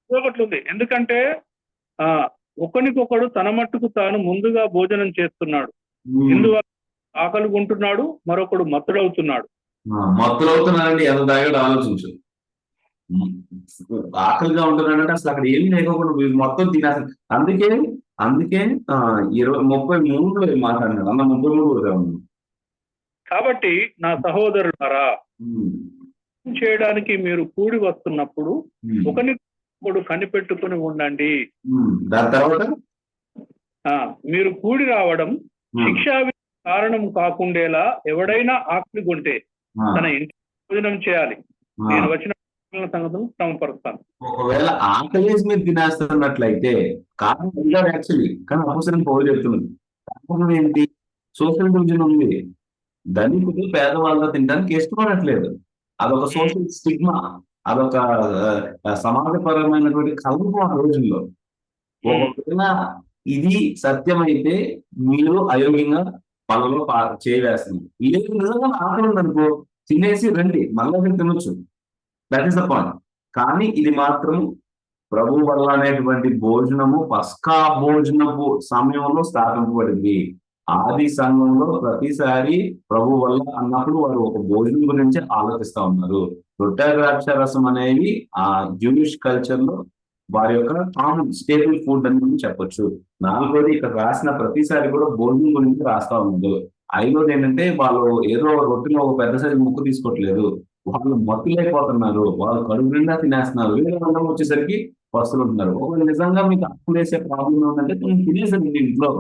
21 ఉంది. ఎందుకంటే ఒకరికొకడు తన మట్టుకు తాను ముందుగా భోజనం చేస్తున్నాడు, ఇందువల్ల ఆకలి ఉంటున్నాడు, మరొకడు మత్తుడవుతున్నాడు. మత్తులవుతున్నారండి, ఎంత తాగాడు ఆలోచించు. ఆకలిగా ఉంటున్నాడంటే అసలు అక్కడ ఏమి లేకపోకుండా మొత్తం తినేస్తారు. అందుకే 33లో మాట్లాడినాడు అన్న. 33 కాబట్టి నా సహోదరులారా, చేయడానికి మీరు కూడి వస్తున్నప్పుడు ఒకరికొకడు కనిపెట్టుకుని ఉండండి. దాని తర్వాత మీరు కూడి రావడం శిక్షా కారణం కాకుండేలా ఎవడైనా ఆకలి కొంటే తన ఇంటి భోజనం చేయాలి. నేను వచ్చిన సంగతులను క్రమపరుస్తాను. ఒకవేళ ఆకలేసి మీరు తినేస్తున్నట్లయితే కారణం యాక్చువల్లీ, కానీ అవసరం పోయి చెప్తున్నది. కారణం ఏంటి? సోషల్ డివిజన్ ఉంది. ధనికులు పేదవాళ్ళతో తినడానికి ఇష్టపడట్లేదు. అదొక సోషల్ స్టిగ్మా, అదొక సమాజపరమైనటువంటి కలుపు ఆ రోజుల్లో. ఒకవేళ ఇది సత్యమైతే మీరు అయోగ్యంగా పనులలో చేయవేస్తుంది. లేదు నిజంగా ఆకలి ఉందనుకో, తినేసి రండి, మళ్ళీ తినొచ్చు. That is the point. కానీ ఇది మాత్రం ప్రభు వల్ల అనేటువంటి భోజనము పస్కా భోజనపు సమయంలో స్థాపించబడింది. ఆది సంఘంలో ప్రతిసారి ప్రభు వల్ల అన్నప్పుడు వారు ఒక భోజనం గురించి ఆలోచిస్తా ఉన్నారు. రొట్టె ద్రాక్ష రసం అనేవి ఆ జూయిష్ కల్చర్ లో వారి యొక్క కామన్ స్టేబుల్ ఫుడ్ అని చెప్పొచ్చు. 4వది ఇక్కడ రాసిన ప్రతిసారి కూడా భోజనం గురించి రాస్తా ఉన్నారు. 5వది ఏంటంటే వాళ్ళు ఏదో రొట్టెలో ఒక పెద్ద సైజు ముక్క తీసుకోవట్లేదు, వాళ్ళు మత్తులైపోతున్నారు, వాళ్ళు కడుపు నిండా తినేస్తున్నారు. వేరే వంటలు వచ్చేసరికి వస్తులు ఉంటున్నారు. ఒకవేళ నిజంగా మీకు అప్పు వేసే ప్రాబ్లం ఉందంటే తినేసండి ఇంట్లో.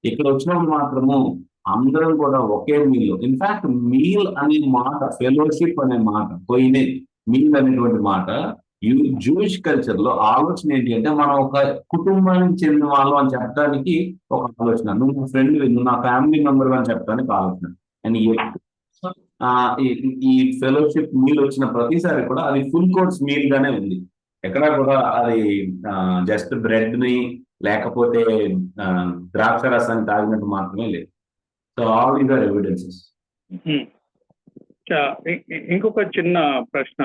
ఇక్కడ వచ్చినప్పుడు మాత్రము అందరం కూడా ఒకే మీల్. ఇన్ఫాక్ట్ మీల్ అనే మాట, ఫెలోషిప్ అనే మాట, పోయినే మీల్ అనేటువంటి మాట జూయిష్ కల్చర్ లో ఆలోచన ఏంటి అంటే మనం ఒక కుటుంబానికి చెందిన వాళ్ళం అని చెప్పడానికి ఒక ఆలోచన. నువ్వు నా ఫ్రెండ్, నువ్వు నా ఫ్యామిలీ మెంబర్ అని చెప్పడానికి ఆలోచన. అండ్ ఈ ఫెలోషిప్ మీల్ వచ్చిన ప్రతిసారి కూడా అది ఫుల్ కోర్స్ మీల్ గానే ఉంది. ఎక్కడ కూడా అది జస్ట్ బ్రెడ్ ని లేకపోతే ద్రాక్ష రసాన్ని తాగినట్టు మాత్రమే లేదు. So all these are evidences. ఇంకొక చిన్న ప్రశ్న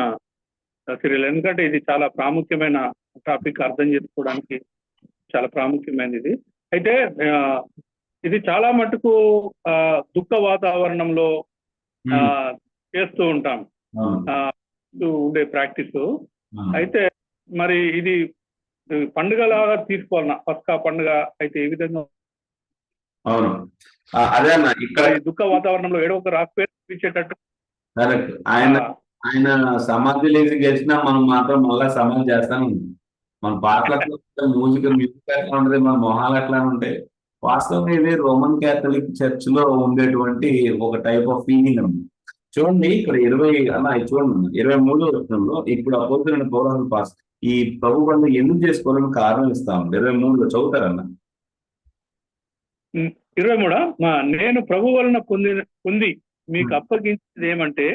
సిరియల్, ఎందుకంటే ఇది చాలా ప్రాముఖ్యమైన టాపిక్, అర్థం చేసుకోవడానికి చాలా ప్రాముఖ్యమైనది. అయితే ఇది చాలా మటుకు దుఃఖ వాతావరణంలో చేస్తూ ఉంటాం ఉండే ప్రాక్టీస్. అయితే మరి ఇది పండుగలాగా తీసుకోవాలన్నా, పస్కా పండుగ అయితే ఏ విధంగా? అవును, అదే అన్న. ఇక్కడ దుఃఖ వాతావరణంలో ఏడో ఒక రాసిచ్చేటట్టు ఆయన సమాధి లేచి గెలిచినా మనం మాత్రం మళ్ళా సమాధి చేస్తాను. మన పాటలు మ్యూజిక్ ఎట్లా ఉంటుంది, మన మొహాలు ఎట్లా ఉంటాయి. వాస్తవంగా ఇది రోమన్ క్యాథలిక్ చర్చ్ లో ఉండేటువంటి ఒక టైప్ ఆఫ్ ఫీలింగ్ అన్నమాట. చూడండి ఇక్కడ 20 అన్న చూడండి 23 వచనంలో ఇప్పుడు అపోస్తలుడైన పౌలు పాస్ ఈ ప్రభు వల్ల ఎందుకు చేసుకోవాలని కారణం ఇస్తా ఉంది. 23లో చదువుతారన్న. 23 నేను ప్రభు వలన పొంది మీకు అప్పగించేది ఏమంటే,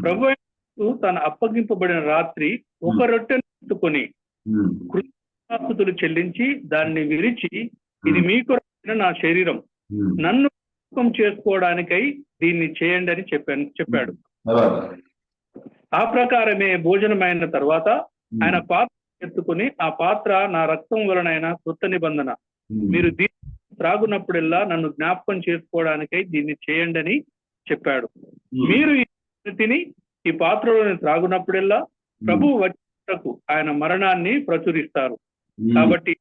ప్రభు అయిన యేసు తన అప్పగింపబడిన రాత్రి ఒక రొట్టెను ఎత్తుకొని కృతజ్ఞతాస్తుతులు చెల్లించి దాన్ని విరిచి, ఇది మీ కొరకైన నా శరీరం, నన్ను జ్ఞాపకం చేసుకోవడానికై దీన్ని చేయండి అని చెప్పాడు. ఆ ప్రకారమే భోజనమైన తర్వాత ఆయన పాత్ర ఎత్తుకుని, ఆ పాత్ర నా రక్తం వలనైన కొత్త నిబంధన, మీరు దీన్ని త్రాగునప్పుడల్లా నన్ను జ్ఞాపకం చేసుకోవడానికై దీన్ని చేయండి అని చెప్పాడు. మీరు తిని ఈ పాత్రలోని త్రాగునప్పుడల్లా ప్రభు వచ్చేటకు ఆయన మరణాన్ని ప్రచురిస్తారు. కాబట్టి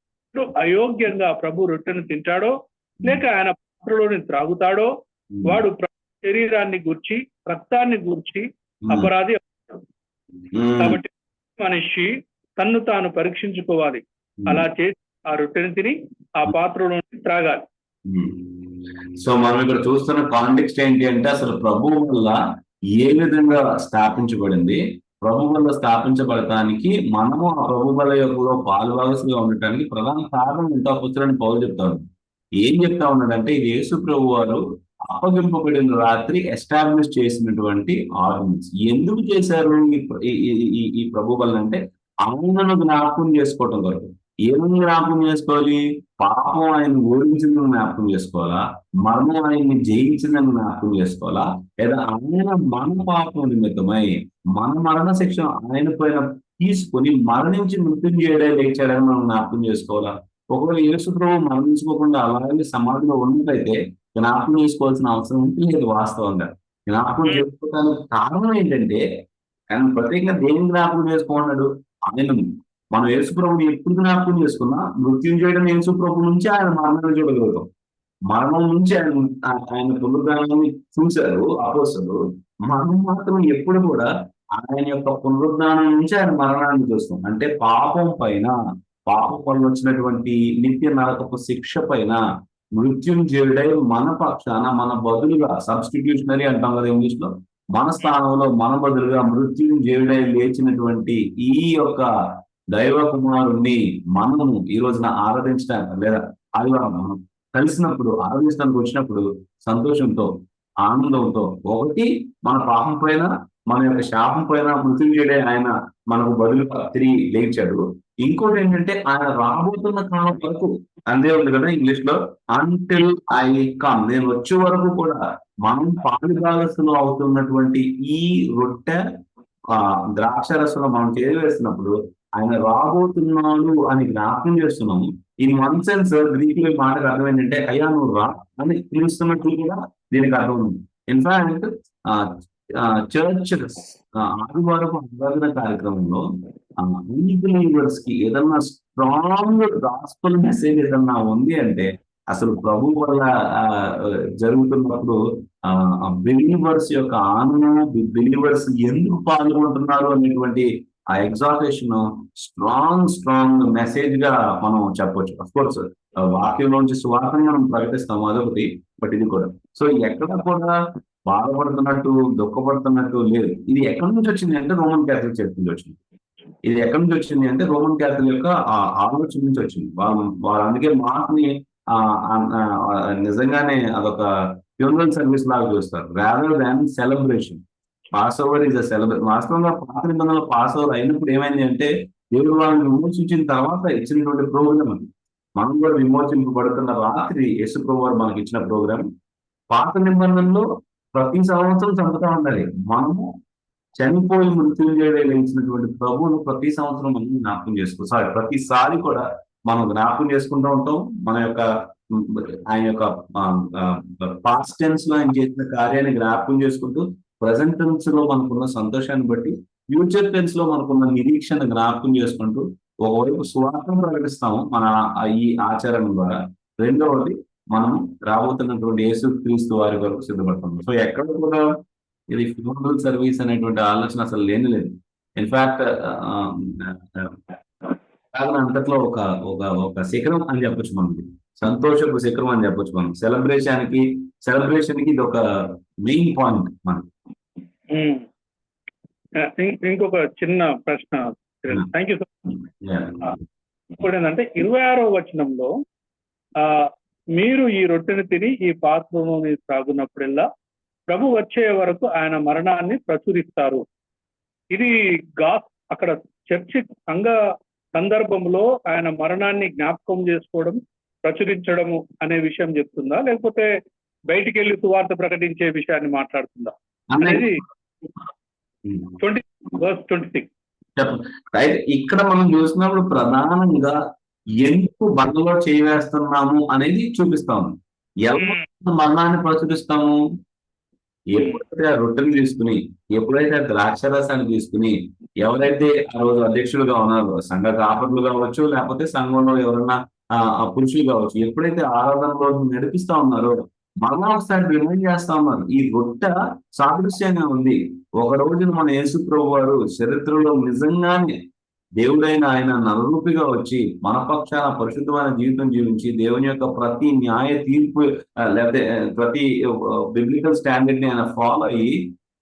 అయోగ్యంగా ప్రభు రొట్టెను తింటాడో లేక ఆయన పాత్రలోని త్రాగుతాడో వాడు ప్రభు శరీరాన్ని గూర్చి రక్తాన్ని గూర్చి అపరాధి. కాబట్టి మనిషి తన్ను తాను పరీక్షించుకోవాలి. అలా చేసి ఆ రొట్టెను తిని ఆ పాత్రలోని త్రాగాలి. సో మనం ఇక్కడ చూస్తున్న కాంటెక్స్ట్ ఏంటి అంటే, అసలు ప్రభు వల్ల ఏ విధంగా స్థాపించబడింది, ప్రభు వల్ల స్థాపించబడటానికి మనము ఆ ప్రభు వల్ల యొక్క పాలుభాగస్తులుగా ఉండటానికి ప్రధాన కారణం ఎంతో పుత్రులని పౌలు చెప్తాడు. ఏం చెప్తా ఉన్నాడంటే, ఇది యేసు ప్రభు వారు అప్పగింపబడిన రాత్రి ఎస్టాబ్లిష్ చేసినటువంటి ఆర్డినెన్స్. ఎందుకు చేశారు ఈ ప్రభు వల్ల అంటే, ఆయనను జ్ఞాపకం చేసుకోవటం కొరకు. ఏమని జ్ఞాపకం చేసుకోవాలి? పాపం ఆయన ఓడించిందని జ్ఞాపకం చేసుకోవాలా, మరణం ఆయన్ని జయించిందని జ్ఞాపకం చేసుకోవాలా, లేదా ఆయన మన పాపం నిమిత్తమై మన మరణ శిక్ష ఆయన పైన తీసుకుని మరణించి మృత్యుంజయుడే లేచాడని మనం జ్ఞాపకం చేసుకోవాలా? ఒకవేళ యేసు ప్రభు మరణించుకోకుండా అలాగే సమాధిలో ఉన్నట్లయితే జ్ఞాపకం చేసుకోవాల్సిన అవసరం లేదు. వాస్తవంగా జ్ఞాపకం చేసుకోవడానికి కారణం ఏంటంటే, ఆయన ప్రత్యేకంగా దేని జ్ఞాపకం చేసుకున్నాడు? ఆయన మనం యేసు ప్రభుని ఎప్పుడు జ్ఞాపకం చేసుకున్నా మృత్యుంజయుడైన యేసు ప్రభు నుంచి ఆయన మరణాన్ని చూడగలుగుతాం. మరణం నుంచి ఆయన పునరుద్ధానాన్ని చూశారు అపోస్తలులు. మనం మాత్రం ఎప్పుడు కూడా ఆయన యొక్క పునరుద్ధానం నుంచి ఆయన మరణాన్ని చూస్తాం. అంటే పాపం వల్ల వచ్చినటువంటి నిత్య నరకపు శిక్ష పైన మృత్యుంజయుడై మన పక్షాన, మన బదులుగా, సబ్స్టిట్యూషనరీ అంటాం కదా ఇంగ్లీష్ లో, మన స్థానంలో మన బదులుగా మృత్యుంజయుడై లేచినటువంటి ఈ యొక్క దైవ కుమారుణ్ణి మనము ఈ రోజున ఆరాధించడానికి, లేదా ఆదివారం మనం కలిసినప్పుడు ఆరాధించడానికి వచ్చినప్పుడు సంతోషంతో, ఆనందంతో, ఒకటి మన పాపం పైన, మన యొక్క శాపం పైన మృత్యుంజయుడే ఆయన మనకు బదులుగా తిరిగి లేచాడు. ఇంకోటి ఏంటంటే, ఆయన రాబోతున్న కాలం వరకు, అందే ఉంది కదా ఇంగ్లీష్ లో, అంటిల్ ఐ కమ్, నేను వచ్చే వరకు కూడా మనం పాలుభాగస్తులు అవుతున్నటువంటి ఈ రొట్టె ద్రాక్షరసంలో మనం చేరివేస్తున్నప్పుడు ఆయన రాబోతున్నాడు అని జ్ఞాపకం చేస్తున్నాము. ఇన్ వన్ సెన్స్ గ్రీక్ లో మాటకు అర్థం ఏంటంటే, అయ్యా నువ్వు రా అని పిలుస్తున్నట్లు కూడా దీనికి అర్థం ఉంది. ఇన్ఫాక్ట్ చర్చ్ ఆదివారం ఆరాధన కార్యక్రమంలో అన్బిలీవర్స్ కి ఏదన్నా స్ట్రాంగ్ గాస్పెల్ మెసేజ్ ఏదన్నా ఉంది అంటే, అసలు ప్రభు వల్ల జరుగుతున్నప్పుడు బిలీవర్స్ యొక్క ఆనందం, బిలీవర్స్ ఎందుకు పాల్గొంటున్నారు అనేటువంటి ఆ ఎగ్జాల్టేషన్ స్ట్రాంగ్ మెసేజ్ గా మనం చెప్పొచ్చు. అఫ్ కోర్స్ వాక్యంలోంచి సువార్తని మనం ప్రకటిస్తాం, అదొకటి. బట్ ఇది కూడా సో ఎక్కడ కూడా బాధపడుతున్నట్టు, దుఃఖపడుతున్నట్టు లేదు. ఇది ఎక్కడి నుంచి వచ్చింది అంటే రోమన్ క్యాథలిక్ చర్చ్ నుంచి వచ్చింది. ఇది ఎక్కడి నుంచి వచ్చింది అంటే రోమన్ క్యాథలిక్ యొక్క ఆలోచన నుంచి వచ్చింది. వాళ్ళు అందుకే మాస్ని నిజంగానే అదొక ఫ్యూనరల్ సర్వీస్ లాగా చూస్తారు, rather than celebration. Pass over is a celebration. వాస్తవంగా పాత నిబంధనలు పాస్ ఓవర్ అయినప్పుడు ఏమైంది అంటే, దేవుడు వాళ్ళని విమోచించిన తర్వాత ఇచ్చినటువంటి ప్రోగ్రామ్ అది. మనం కూడా విమోచింపబడుతున్న రాత్రి యేసు ప్రభు వారు మనకి ఇచ్చిన ప్రోగ్రామ్. పాత నిబంధనలో ప్రతి సంవత్సరం చంపుతా ఉండాలి. మనము చనిపోయి మృత్యుంజయుడే లేచినటువంటి ప్రభువును ప్రతి సంవత్సరం మనం జ్ఞాపకం ప్రతిసారి కూడా మనం జ్ఞాపకం చేసుకుంటూ ఉంటాం. మన యొక్క ఆయన యొక్క పాస్ట్ టెన్స్ లో ఆయన చేసిన కార్యాన్ని జ్ఞాపకం చేసుకుంటూ, ప్రజెంట్ టెన్స్ లో మనకున్న సంతోషాన్ని బట్టి ఫ్యూచర్ టెన్స్ లో మనకున్న నిరీక్షణ జ్ఞాపకం చేసుకుంటూ, ఒకవైపు సువార్తను ప్రకటిస్తాము మన ఈ ఆచరణ ద్వారా, రెండవది మనం రాబోతున్నటువంటి యేసు క్రీస్తు వారి వరకు సిద్ధపడతాం. సో ఎక్కడ కూడా ఇది ఫ్యూనరల్ సర్వీస్ అనేటువంటి ఆలోచన అసలు లేదు. ఇన్ఫాక్ట్ అంతట్లో ఒక శిఖరం అని చెప్పొచ్చు, మనకి సంతోషపు శిఖరం అని చెప్పొచ్చు. మనం సెలబ్రేషన్ కి ఇది ఒక మెయిన్ పాయింట్ మనకి. ఇంకొక చిన్న ప్రశ్న. Thank you sir. ఇప్పుడు ఏంటంటే 26వ వచనంలో మీరు ఈ రొట్టెని తిని ఈ పాత్రలోని త్రాగునప్పుడల్లా ప్రభు వచ్చే వరకు ఆయన మరణాన్ని ప్రచురిస్తారు. ఇది అక్కడ చర్చి సంఘ సందర్భంలో ఆయన మరణాన్ని జ్ఞాపకం చేసుకోవడం, ప్రచురించడము అనే విషయం చెప్తుందా, లేకపోతే బయటికి వెళ్ళి సువార్త ప్రకటించే విషయాన్ని మాట్లాడుతుందా అనేది 26. రైట్. ఇక్కడ మనం చూసినప్పుడు ప్రధానంగా ఎందుకు బండలో చేవేస్తున్నాము అనేది చూపిస్తాము. ఎలా మరణాన్ని ప్రచురిస్తాము? ఎప్పుడైతే ఆ రొట్టెలు తీసుకుని, ఎప్పుడైతే ఆ ద్రాక్షరసాన్ని తీసుకుని, ఎవరైతే ఆ రోజు అధ్యక్షులుగా ఉన్నారో, సంఘ కాపర్లు కావచ్చు, లేకపోతే సంఘంలో ఎవరైనా పురుషులు కావచ్చు, ఎప్పుడైతే ఆరాధనలో నడిపిస్తా ఉన్నారో మరలా ఒకసారి రిమైండ్ చేస్తా ఉన్నారు. ఈ రొట్టె సాదృశ్యంగా ఉంది. ఒక రోజున మన యేసు ప్రభు వారు చరిత్రలో నిజంగానే దేవుడైన ఆయన నరరూపిగా వచ్చి మన పక్షాన పరిశుద్ధమైన జీవితం జీవించి దేవుని యొక్క ప్రతి న్యాయ తీర్పు లేకపోతే ప్రతి బిబ్లికల్ స్టాండర్డ్ ని ఆయన ఫాలో అయ్యి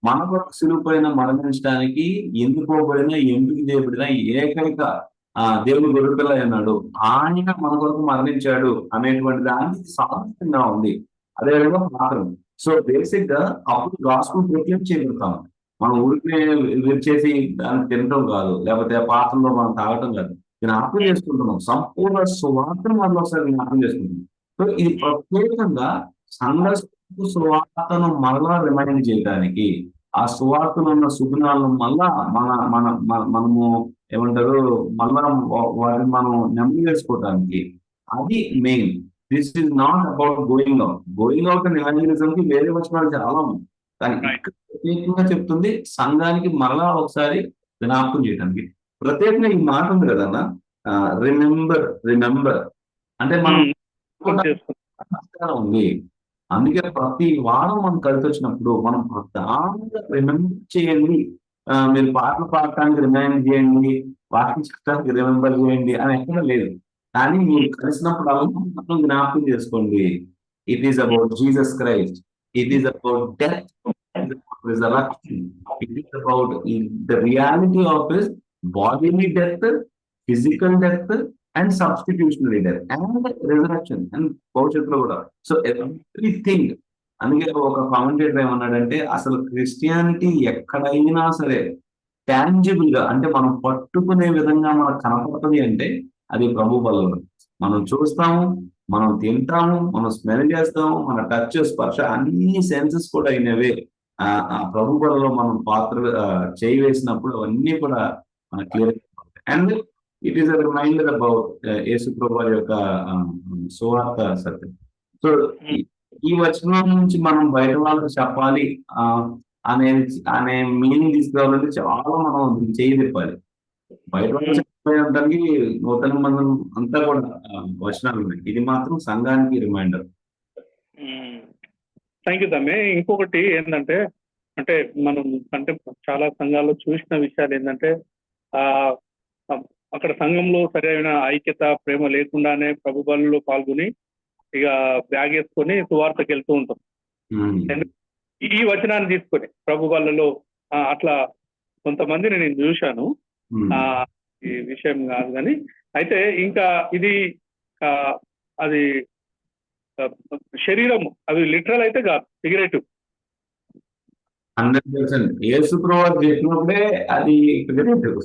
మన కొరకు సిలువ పైన మరణించడానికి ఎన్నుకోబడిన ఎంపిక చేయబడిన ఏకైక దేవుని గొర్రెపిల్ల అన్నాడు. ఆయన మన కొరకు మరణించాడు అనేటువంటి దానికి సాదృశ్యంగా ఉంది. అదేవిధంగా పాత్రం. సో బేసిక్ గా అప్పుడు గాస్పెల్ ప్రొక్లెయిమ్ చేయగలుగుతాం. మనం ఊరికే విరిచేసి దాన్ని తినటం కాదు, లేకపోతే ఆ పాత్రలో మనం తాగటం కాదు, జ్ఞాపకం చేసుకుంటున్నాం. సంపూర్ణ సువార్తను మనం ఒకసారి జ్ఞాపకం చేసుకుంటున్నాం. సో ఇది ప్రత్యేకంగా సంఘ సువార్తను మరలా రిమైండ్ చేయడానికి, ఆ సువార్తను ఉన్న సుగుణాలను మళ్ళా మనము ఏమంటారు మళ్ళా వాటిని మనం నెమ్మది చేసుకోవడానికి అది main. This is not about going out and evangelism కి వేరే వచనాలు చాలా ఉన్నాయి. కానీ ఇక్కడ ప్రత్యేకంగా చెప్తుంది సంఘానికి మరలా ఒకసారి జ్ఞాపకం చేయడానికి. ప్రత్యేకంగా ఈ మాట ఉంది కదన్నా, రిమెంబర్ అంటే మనం ఉంది. అందుకే ప్రతి వారం మనం కలిసి వచ్చినప్పుడు మనం ప్రధానంగా రిమెంబర్ చేయండి. మీరు పాటలు పాడటానికి రిమైండ్ చేయండి, వాక్యం చెప్పడానికి రిమెంబర్ చేయండి అని ఎక్కడ లేదు. కానీ మీరు కలిసినప్పుడు అలా జ్ఞాపకం చేసుకోండి. It is about Jesus Christ, it is about death, resurrection. It is about the reality of his bodily death, physical death, and substitutionary death, and resurrection, and భవిష్యత్తులో కూడా. So everything. అందుకే ఒక కామెంటేటర్ ఏమన్నాడంటే అసలు క్రిస్టియానిటీ ఎక్కడైనా సరే tangible గా అంటే మనం పట్టుకునే విధంగా మనకు కనపడుతుంది అంటే అది ప్రభు బలం. మనం చూస్తాము, మనం తింటాము, మనం స్మెల్ చేస్తాము, మన టచ్ స్పర్శ అన్ని సెన్సెస్ కూడా అయినవే ఆ ప్రభు బలలో మనం పాత్ర చేయి వేసినప్పుడు అవన్నీ కూడా మన clear. And it is a reminder about యేసు ప్రభు యొక్క సువార్త సత్యం. సో ఈ వచనం నుంచి మనం బయట వాళ్ళకి చెప్పాలి అనే మీనింగ్ తీసుకురావాలంటే చాలా మనం చేయి తిప్పాలి. బయట వాళ్ళు చెప్పడానికి నూతన మందం అంతా కూడా వచనాలు ఉన్నాయి. ఇది మాత్రం సంఘానికి రిమైండర్. థ్యాంక్ యూ తమ్మి. ఇంకొకటి ఏంటంటే అంటే మనం అంటే చాలా సంఘాల్లో చూసిన విషయాలు ఏంటంటే అక్కడ సంఘంలో సరైన ఐక్యత ప్రేమ లేకుండానే ప్రభు బలులో పాల్గొని ఇక బ్యాగ్ వేసుకొని సువార్తకి వెళ్తూ ఉంటాం. ఈ వచనాన్ని తీసుకొని ప్రభు బలలో అట్లా కొంతమందిని నేను చూశాను. ఈ విషయం కాదు కానీ అయితే ఇంకా ఇది అది శరీరం అవి లిటరల్ అయితే కాదు, ఫిగరేటివ్. 100% యేసు ప్రభు చెప్పినప్పుడే అది ఫిగరేటివ్.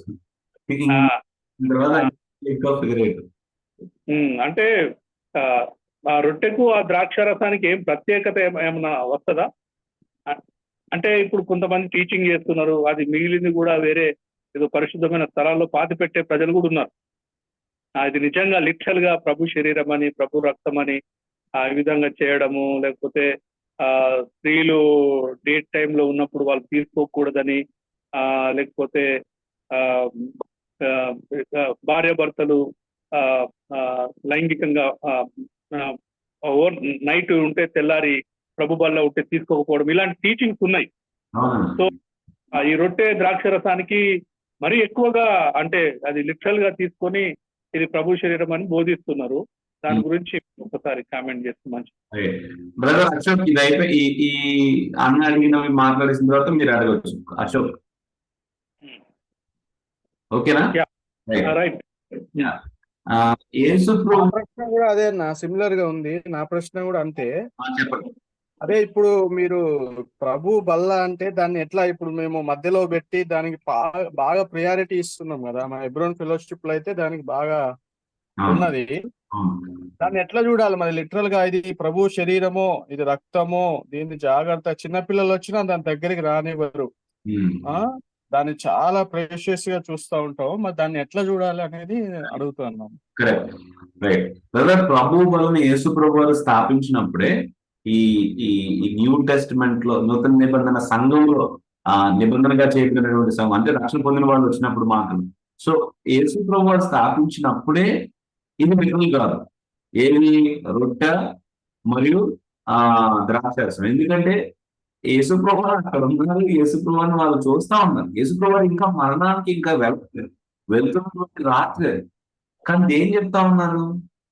అంటే ఆ రొట్టెకు ఆ ద్రాక్ష రసానికి ఏం ప్రత్యేకత ఏమైనా వస్తుందా? అంటే ఇప్పుడు కొంతమంది టీచింగ్ చేస్తున్నారు, అది మిగిలింది కూడా వేరే ఏదో పరిశుద్ధమైన స్థలాల్లో పాతి పెట్టే ప్రజలు కూడా ఉన్నారు. ఇది నిజంగా లిటరల్ గా ప్రభు శరీరం అని, ప్రభు రక్తం అని ఈ విధంగా చేయడము, లేకపోతే స్త్రీలు డేట్ టైంలో ఉన్నప్పుడు వాళ్ళు తీసుకోకూడదని, లేకపోతే భార్యాభర్తలు లైంగికంగా నైట్ ఉంటే తెల్లారి ప్రభు బల్ల ఉంటే తీసుకోకపోవడం, ఇలాంటి టీచింగ్స్ ఉన్నాయి. సో ఈ రొట్టె ద్రాక్ష రసానికి మరీ ఎక్కువగా అంటే అది లిటరల్ గా తీసుకొని ఇది ప్రభు శరీరం అని బోధిస్తున్నారు. దాని గురించి ఒకసారి కామెంట్ చేస్తే మంచిది. బ్రదర్ అశోక్, ఇది అయిపోయి ఈ అన్న అడిగినవి మాట్లాడేసిన తర్వాత మీరు అడగచ్చు. అశోక్ ఓకేనా? రైట్. ఆ యేసు నా ప్రభు ప్రశ్న కూడా అదే అన్న, సిమిలర్ గా ఉంది. నా ప్రశ్న కూడా అంతే. చెప్పండి. అదే ఇప్పుడు మీరు ప్రభు బల్ల అంటే దాన్ని ఎట్లా ఇప్పుడు మేము మధ్యలో పెట్టి దానికి బాగా ప్రియారిటీ ఇస్తున్నాం కదా. మన హెబ్రోన్ ఫెలోషిప్ లో అయితే దానికి బాగా అవును ఉన్నది. అవును దాన్ని ఎట్లా చూడాలి మరి? లిటరల్ గా ఇది ప్రభు శరీరమో, ఇది రక్తమో, దీన్ని జాగ్రత్త. చిన్నపిల్లలు వచ్చినా దాని దగ్గరికి రానివ్వరు. ఉమ్. ఆ దాన్ని చాలా ప్రేషియస్ గా చూస్తూ ఉంటాం. మరి దాన్ని ఎట్లా చూడాలి అనేది అడుగుతున్నాం. Correct, right brother. ప్రభు వలన యేసు ప్రభు వారు స్థాపించినప్పుడే ఈ ఈ ఈ న్యూ టెస్టిమెంట్ లో నూతన నిబంధన సంఘంలో నిబంధనగా చేయబడినటువంటి సంఘం అంటే రక్షణ పొందిన వాళ్ళు వచ్చినప్పుడు మాత్రం. సో యేసు ప్రభు వారు స్థాపించినప్పుడే ఇది మిగిలి కాదు, ఏది రొట్టె మరియు ఆ ద్రాక్షరసం. ఎందుకంటే యేసుప్రభు వారు అక్కడ ఉన్నారు, యేసుప్రభు వారిని వాళ్ళు చూస్తా ఉన్నారు. యేసుప్రభు వారు ఇంకా మరణానికి ఇంకా వెళ్తున్నటువంటి రాత్రి. కానీ ఏం చెప్తా ఉన్నారు?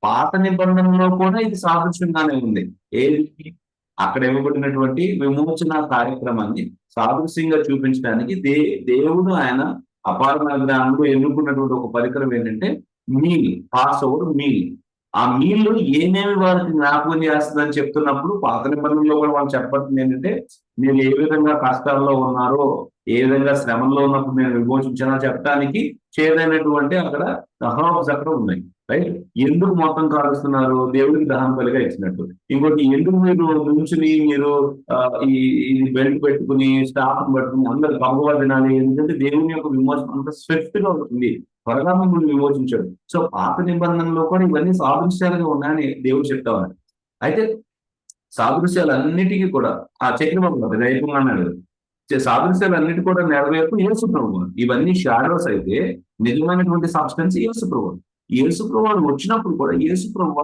పాత నిబంధనలో కూడా ఇది సాదృశ్యంగానే ఉంది. ఏది? అక్కడ ఇవ్వబడినటువంటి విమోచన కార్యక్రమాన్ని సాదృశ్యంగా చూపించడానికి దేవుడు ఆయన అపారమైన జ్ఞానంలో ఎన్నుకున్నటువంటి ఒక పరికరం ఏంటంటే మీల్, పాస్ ఓవర్ మీల్. ఆ మీల్ ఏమేమి వారికి జ్ఞాపకం చేస్తుందని చెప్తున్నప్పుడు పాత నిబంధనలో కూడా వాళ్ళు చెప్పబడుతుంది ఏంటంటే మీరు ఏ విధంగా కష్టాల్లో ఉన్నారో, ఏ విధంగా శ్రమంలో ఉన్నప్పుడు నేను విమోచించానో చెప్పడానికి చేదైనటువంటి అక్కడ హర్బ్స్ అక్కడ ఉన్నాయి. రైట్? ఎందుకు మొత్తం కాలుస్తున్నారు? దేవుడికి దహన బలిగా ఇచ్చినట్టు. ఇంకోటి, ఎందుకు మీరు నుంచుని మీరు ఈ బెల్ట్ పెట్టుకుని స్టాఫ్ పట్టుకుని అందరు గమగవా తినాలి? ఎందుకంటే దేవుని యొక్క విమోచన అంత స్విఫ్ట్ గా ఉంటుంది, త్వరగా మిమ్మల్ని విమోచించాడు. సో పాత నిబంధనలో కూడా ఇవన్నీ సాదృశ్యాలుగా ఉన్నాయని దేవుడు చెప్తా ఉన్నాడు. అయితే సాదృశ్యాలన్నిటికీ కూడా ఆ చక్రవర్తి రైతుగా అన్నాడు, సాదృశ్యాలన్నిటి కూడా నెరవేర్పు యేసు ప్రభు. ఇవన్నీ షాడోస్ అయితే నిజమైనటువంటి సబ్స్టెన్స్ యేసు ప్రభు. యేసు ప్రభు వచ్చినప్పుడు కూడా యేసు ప్రభు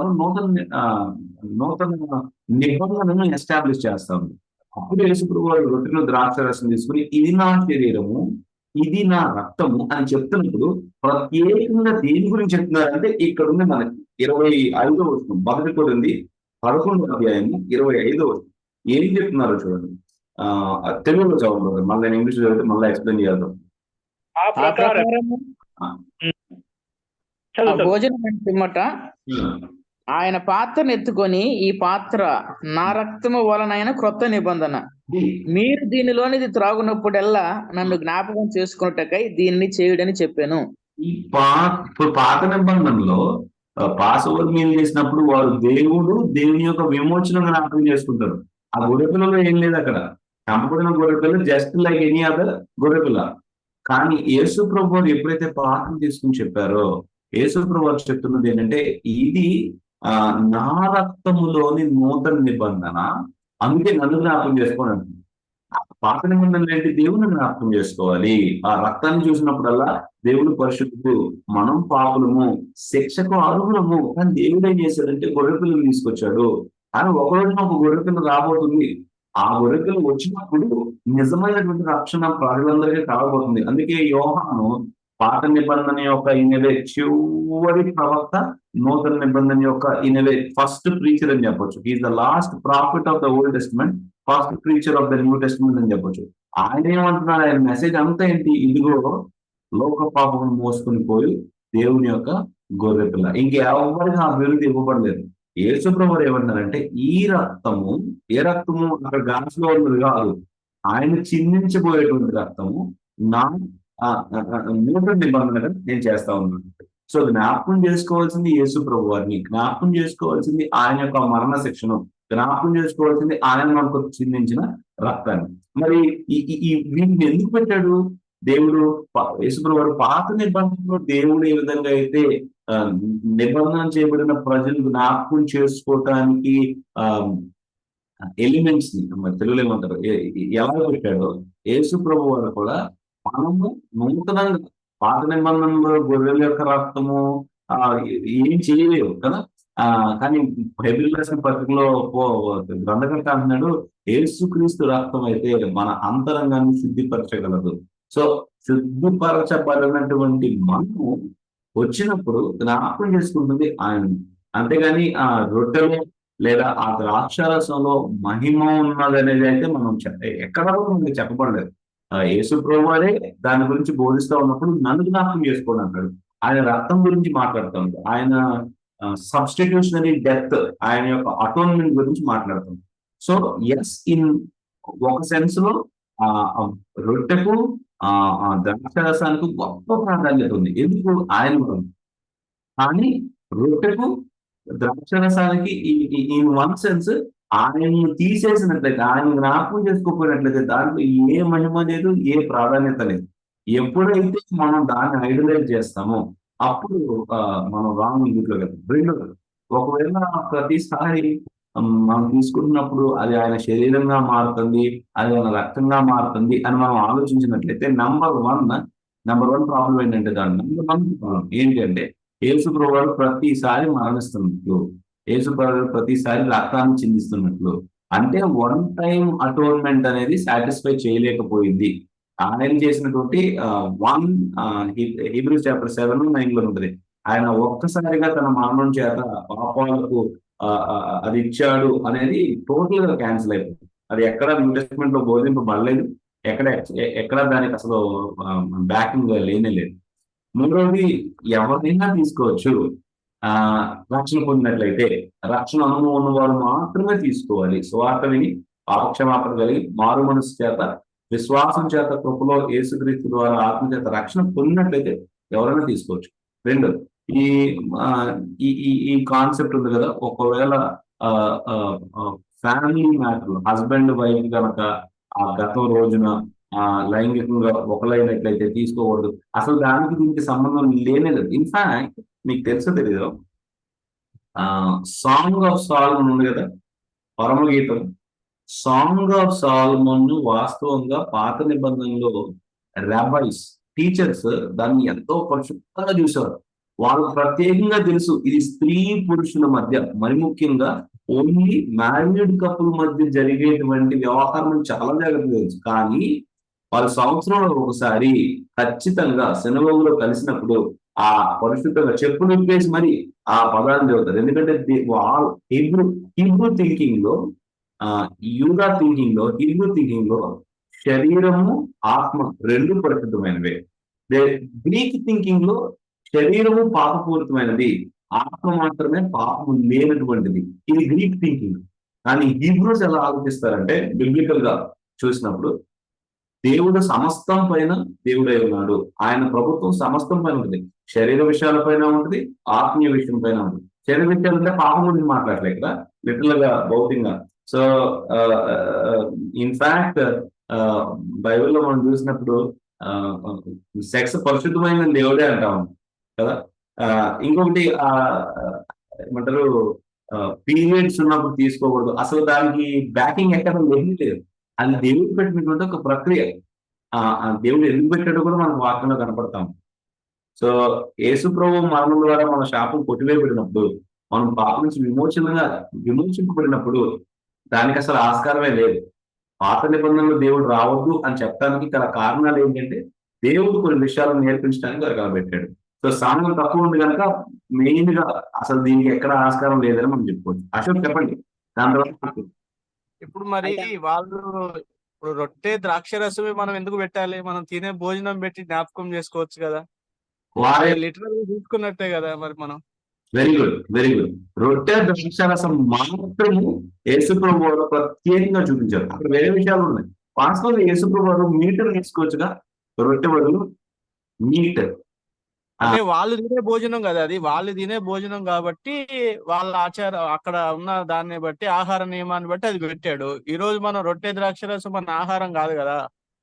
నూతన నిబంధనను ఎస్టాబ్లిష్ చేస్తా ఉంది. అప్పుడు యేసు ప్రభు రొట్టెను ద్రాక్షరసం తీసుకుని ఇది నా శరీరము, ఇది నా రక్తము అని చెప్తున్నప్పుడు ప్రత్యేకంగా దేని గురించి చెప్తున్నారంటే ఇక్కడ ఉంది మనకి 25వ వచనం, 1 కొరింథీ 11వ అధ్యాయము 25వ వచనం. ఏం చెప్తున్నారో చూడండి. తెలుగులో చదవండి, మళ్ళీ నేను ఇంగ్లీష్ చదివితే మళ్ళీ ఎక్స్ప్లెయిన్ చేద్దాం. ఆ ప్రకారము భోజనం పిమ్మట ఆయన పాత్రను ఎత్తుకొని, ఈ పాత్ర నా రక్తము వలనైన క్రొత్త నిబంధన, మీరు దీనిలోనిది త్రాగునప్పుడల్లా నన్ను జ్ఞాపకం చేసుకున్నట్టకై దీనిని చేయుడని చెప్పాను. ఇప్పుడు పాత నిబంధనలో పాస్ ఓవర్ మీల్ చేసినప్పుడు వారు దేవుని యొక్క విమోచన జ్ఞాపకం చేసుకుంటారు. ఆ గొర్రెపిల్లలో ఏం లేదు అక్కడ. చంపబడిన గొర్రెపిల్ల జస్ట్ లైక్ ఎనీ అదర్ గొర్రెపిల్ల. కానీ యేసు ప్రభు వారు ఎప్పుడైతే పాత్ర తీసుకుని చెప్పారో, యేసు ప్రభు వారు చెప్తున్నది ఏంటంటే ఇది నా రక్తములోని నూతన నిబంధన, అందుకే నన్ను జ్ఞాపకం చేసుకోండి. పాత నిబంధనలు ఏంటి? దేవుని జ్ఞాపకం చేసుకోవాలి. ఆ రక్తాన్ని చూసినప్పుడల్లా దేవుడు పరిశుద్ధుడు, మనం పాపులము, శిక్షకు అర్హులము. కానీ దేవుడు ఏం చేశాడంటే గొర్రెపిల్లను తీసుకొచ్చాడు. కానీ ఒక రోజున ఒక గొర్రెపిల్ల రాబోతుంది. ఆ గొర్రెపిల్ల వచ్చినప్పుడు నిజమైనటువంటి రక్షణ ప్రజలందరికీ కలగబోతుంది. అందుకే యోహాను పాత నిబంధన యొక్క ఇనవే చివరి ప్రవక్త, నూతన నిబంధన యొక్క ఇనవే ఫస్ట్ ప్రీచర్ అని చెప్పొచ్చు. Is the last profit of the old testament, first preacher of the new testament అని చెప్పొచ్చు. ఆయన ఏమంటున్నాడు? ఆయన మెసేజ్ అంతా ఏంటి? ఇదిగో లోక పాపం మోసుకుని పోయి దేవుని యొక్క గొర్రెపిల్ల. ఇంకెవరికి ఆ బిరుదు ఇవ్వబడలేదు. యేసు ప్రభువు ఏమన్నారంటే ఈ రక్తము, ఏ రక్తము? అక్కడ గ్లాస్ లో ఉన్నది కాదు, ఆయన చిందించబోయేటువంటి రక్తము నా నూతన నిబంధనగా నేను చేస్తా ఉన్నాను. సో జ్ఞాపకం చేసుకోవాల్సింది యేసు ప్రభు వారిని, జ్ఞాపకం చేసుకోవాల్సింది ఆయన యొక్క మరణ శిక్షను, జ్ఞాపకం చేసుకోవాల్సింది ఆయన మనకు చిందించిన రక్తాన్ని. మరి ఈ వీటిని ఎందుకు పెట్టాడు దేవుడు? యేసు ప్రభు వారు పాత నిబంధనలో దేవుడు ఏ విధంగా అయితే నిబంధన చేయబడిన ప్రజలు జ్ఞాపకం చేసుకోవటానికి ఎలిమెంట్స్ ని తెలుగులో ఏమంటారు ఎలా పెట్టాడో, యేసు ప్రభు వారు కూడా మనము నూతనంగా పాత నిబంధనలో గొర్రెల యొక్క రక్తము ఏం చేయలేవు కదా. కానీ హెబ్రీయులకు రాసిన పత్రికలో గ్రంథకర్త అంటున్నాడు, యేసుక్రీస్తు రక్తం అయితే మన అంతరంగాన్ని శుద్ధిపరచగలదు. సో శుద్ధిపరచబడినటువంటి మనము వచ్చినప్పుడు జ్ఞాపకం చేసుకుంటుంది ఆయన. అంతేగాని ఆ రొట్టెలో లేదా ఆ ద్రాక్షారసంలో మహిమ ఉన్నది అనేది అయితే మనం ఎక్కడ మనకి చెప్పబడలేదు. యేసు ప్రభువారే దాని గురించి బోధిస్తూ ఉన్నప్పుడు నన్ను జ్ఞాపకం చేసుకోండి అంటాడు. ఆయన రక్తం గురించి మాట్లాడుతుంది, ఆయన సబ్స్టిట్యూషనరీ డెత్, ఆయన యొక్క అటోన్మెంట్ గురించి మాట్లాడుతుంది. సో ఎస్, ఇన్ ఒక సెన్స్ లో ఆ ఆ రొట్టెకు ద్రాక్షరసానికి గొప్ప ప్రాధాన్యత ఉంది. ఎందుకు? ఆయన ఉంది. కానీ రొట్టెకు ద్రాక్షరసానికి ఇన్ వన్ సెన్స్ ఆయన్ని తీసేసినట్లయితే, ఆయన జ్ఞాపకం చేసుకోకపోయినట్లయితే దాంట్లో ఏ మహిమ లేదు, ఏ ప్రాధాన్యత లేదు. ఎప్పుడైతే మనం దాన్ని ఐడలైజ్ చేస్తామో అప్పుడు మనం రాంగ్ ఇందులో కదా. రెండోది, ఒకవేళ ప్రతిసారి మనం తీసుకుంటున్నప్పుడు అది ఆయన శరీరంగా మారుతుంది, అది ఆయన రక్తంగా మారుతుంది అని మనం ఆలోచించినట్లయితే నెంబర్ వన్ ప్రాబ్లం ఏంటంటే, దాని నెంబర్ 1 ప్రాబ్లం ఏంటంటే యేసు ప్రభువు ప్రతిసారి మరణిస్తున్నట్లు, యేసు ప్రభువు ప్రతిసారి రక్తాన్ని చిందిస్తున్నట్లు. అంటే వన్ టైం అటోన్మెంట్ అనేది సాటిస్ఫై చేయలేకపోయింది. ఆయన చేసినటువంటి హీబ్రూస్ చాప్టర్ 7:9 లో ఉంటుంది, ఆయన ఒక్కసారిగా తన మరణం చేత పాపాలకు అది ఇచ్చాడు అనేది టోటల్ గా క్యాన్సిల్ అయిపోయింది. అది ఎక్కడ న్యూ టెస్ట్మెంట్ లో బోధింపబడలేదు, ఎక్కడ దానికి అసలు బ్యాకింగ్ లేనే లేదు. మూడవది, ఎవరైనా తీసుకోవచ్చు. రక్షణ పొందినట్లయితే రక్షణ అనుభవం ఉన్నవారు మాత్రమే తీసుకోవాలి. స్వార్థ విని పాపక్షమాపణ కలిగి మారు మనసు చేత విశ్వాసం చేత కృపలో యేసుక్రీస్తు ద్వారా ఆత్మ చేత రక్షణ పొందినట్లయితే ఎవరైనా తీసుకోవచ్చు. రెండు, ఈ ఈ కాన్సెప్ట్ ఉంది కదా, ఒకవేళ ఫ్యామిలీ మ్యాటర్, హస్బెండ్ వైఫ్ కనుక ఆ గతం రోజున లైంగికంగా ఒకలైనట్లయితే తీసుకోకూడదు. అసలు దానికి దీనికి సంబంధం లేనే లేదు. ఇన్ఫాక్ట్ మీకు తెలుసో తెలీదు, సాంగ్ ఆఫ్ సాల్మన్ ఉంది కదా, పరమగీతం. సాంగ్ ఆఫ్ సాల్మన్ వాస్తవంగా పాత నిబంధనలో రాబైస్, టీచర్స్ దాన్ని ఎంతో పరిశుభ్రంగా చూసేవారు. వాళ్ళకు ప్రత్యేకంగా తెలుసు ఇది స్త్రీ పురుషుల మధ్య, మరి ముఖ్యంగా ఓన్లీ మ్యారీడ్ కపుల్ మధ్య జరిగేటువంటి వ్యవహారం చాలా జాగ్రత్తగా తెలుసు. కానీ వాళ్ళు సంవత్సరంలో ఒకసారి ఖచ్చితంగా సినగోగులో కలిసినప్పుడు ఆ పరిశుద్ధంగా చెప్పులు విప్పేసి మరి ఆ పదాలు చదువుతారు. ఎందుకంటే హిబ్రూ థింకింగ్ లో, యూదా థింకింగ్ లో, హిబ్రూ థింకింగ్ లో శరీరము ఆత్మ రెండు పరిశుద్ధమైనవే. గ్రీక్ థింకింగ్ లో శరీరము పాపపూరితమైనది, ఆత్మ మాత్రమే పాపము లేనటువంటిది. ఇది గ్రీక్ థింకింగ్. కానీ హీబ్రూస్ ఎలా ఆలోచిస్తారంటే, బిబ్లికల్ గా చూసినప్పుడు దేవుడు సమస్తం పైన దేవుడై ఉన్నాడు, ఆయన ప్రభుత్వం సమస్తం పైన ఉంటుంది. శరీర విషయాల పైన ఉంటుంది, ఆత్మీయ విషయం పైన ఉంటుంది. శరీర విషయాలు అంటే పాపం గురించి మాట్లాడలే కదా, లిటరల్ గా భౌతికంగా. సో ఇన్ఫాక్ట్ బైబిల్లో మనం చూసినప్పుడు సెక్స్ పరిశుద్ధమైన దేవుడే అంటాము కదా. ఇంకొకటి ఏమంటారు, పీరియడ్స్ ఉన్నప్పుడు తీసుకోకూడదు. అసలు దానికి బ్యాకింగ్ ఎక్కడ లేదు. అది దేవుడు పెట్టినటువంటి ఒక ప్రక్రియ. దేవుడు ఎందుకు పెట్టాడో కూడా మనకు వాక్యంలో కనపడతాం. సో యేసు ప్రభు మరణం ద్వారా మన శాపం కొట్టివేయబడినప్పుడు, మనం పాపం నుంచి విమోచింపబడినప్పుడు దానికి అసలు ఆస్కారమే లేదు. పాత నిబంధనలు దేవుడు రావద్దు అని చెప్పడానికి గల కారణాలు ఏంటంటే, దేవుడు కొన్ని విషయాలను నేర్పించడానికి వారు పెట్టాడు. సో సాంగం తక్కువ ఉంది కనుక మెయిన్ గా అసలు దీనికి ఎక్కడ ఆస్కారం లేదని మనం చెప్పుకోవచ్చు. అశోక్ చెప్పండి దాని తర్వాత. ఇప్పుడు మరి వాళ్ళు ఇప్పుడు రొట్టె ద్రాక్షరసమే మనం ఎందుకు పెట్టాలి? మనం తినే భోజనం పెట్టి జ్ఞాపకం చేసుకోవచ్చు కదా. వారే లిటరల్ తీసుకున్నట్టే కదా మరి మనం. Very good. రొట్టె ద్రాక్షరసం మాత్రము యేసుప్రభు వారు ప్రత్యేకంగా చూపించారు. అక్కడ వేరే విషయాలు ఉన్నాయి. వాస్తవంగా యేసుప్రభు వారు మీటర్ తీసుకోవచ్చుగా, రొట్టె బదులు మీటర్. అంటే వాళ్ళు తినే భోజనం కదా, అది వాళ్ళు తినే భోజనం కాబట్టి వాళ్ళ ఆచారం అక్కడ ఉన్న దాన్ని బట్టి, ఆహార నియమాన్ని బట్టి అది పెట్టాడు. ఈ రోజు మనం రొట్టె ద్రాక్షరసం మన ఆహారం కాదు కదా.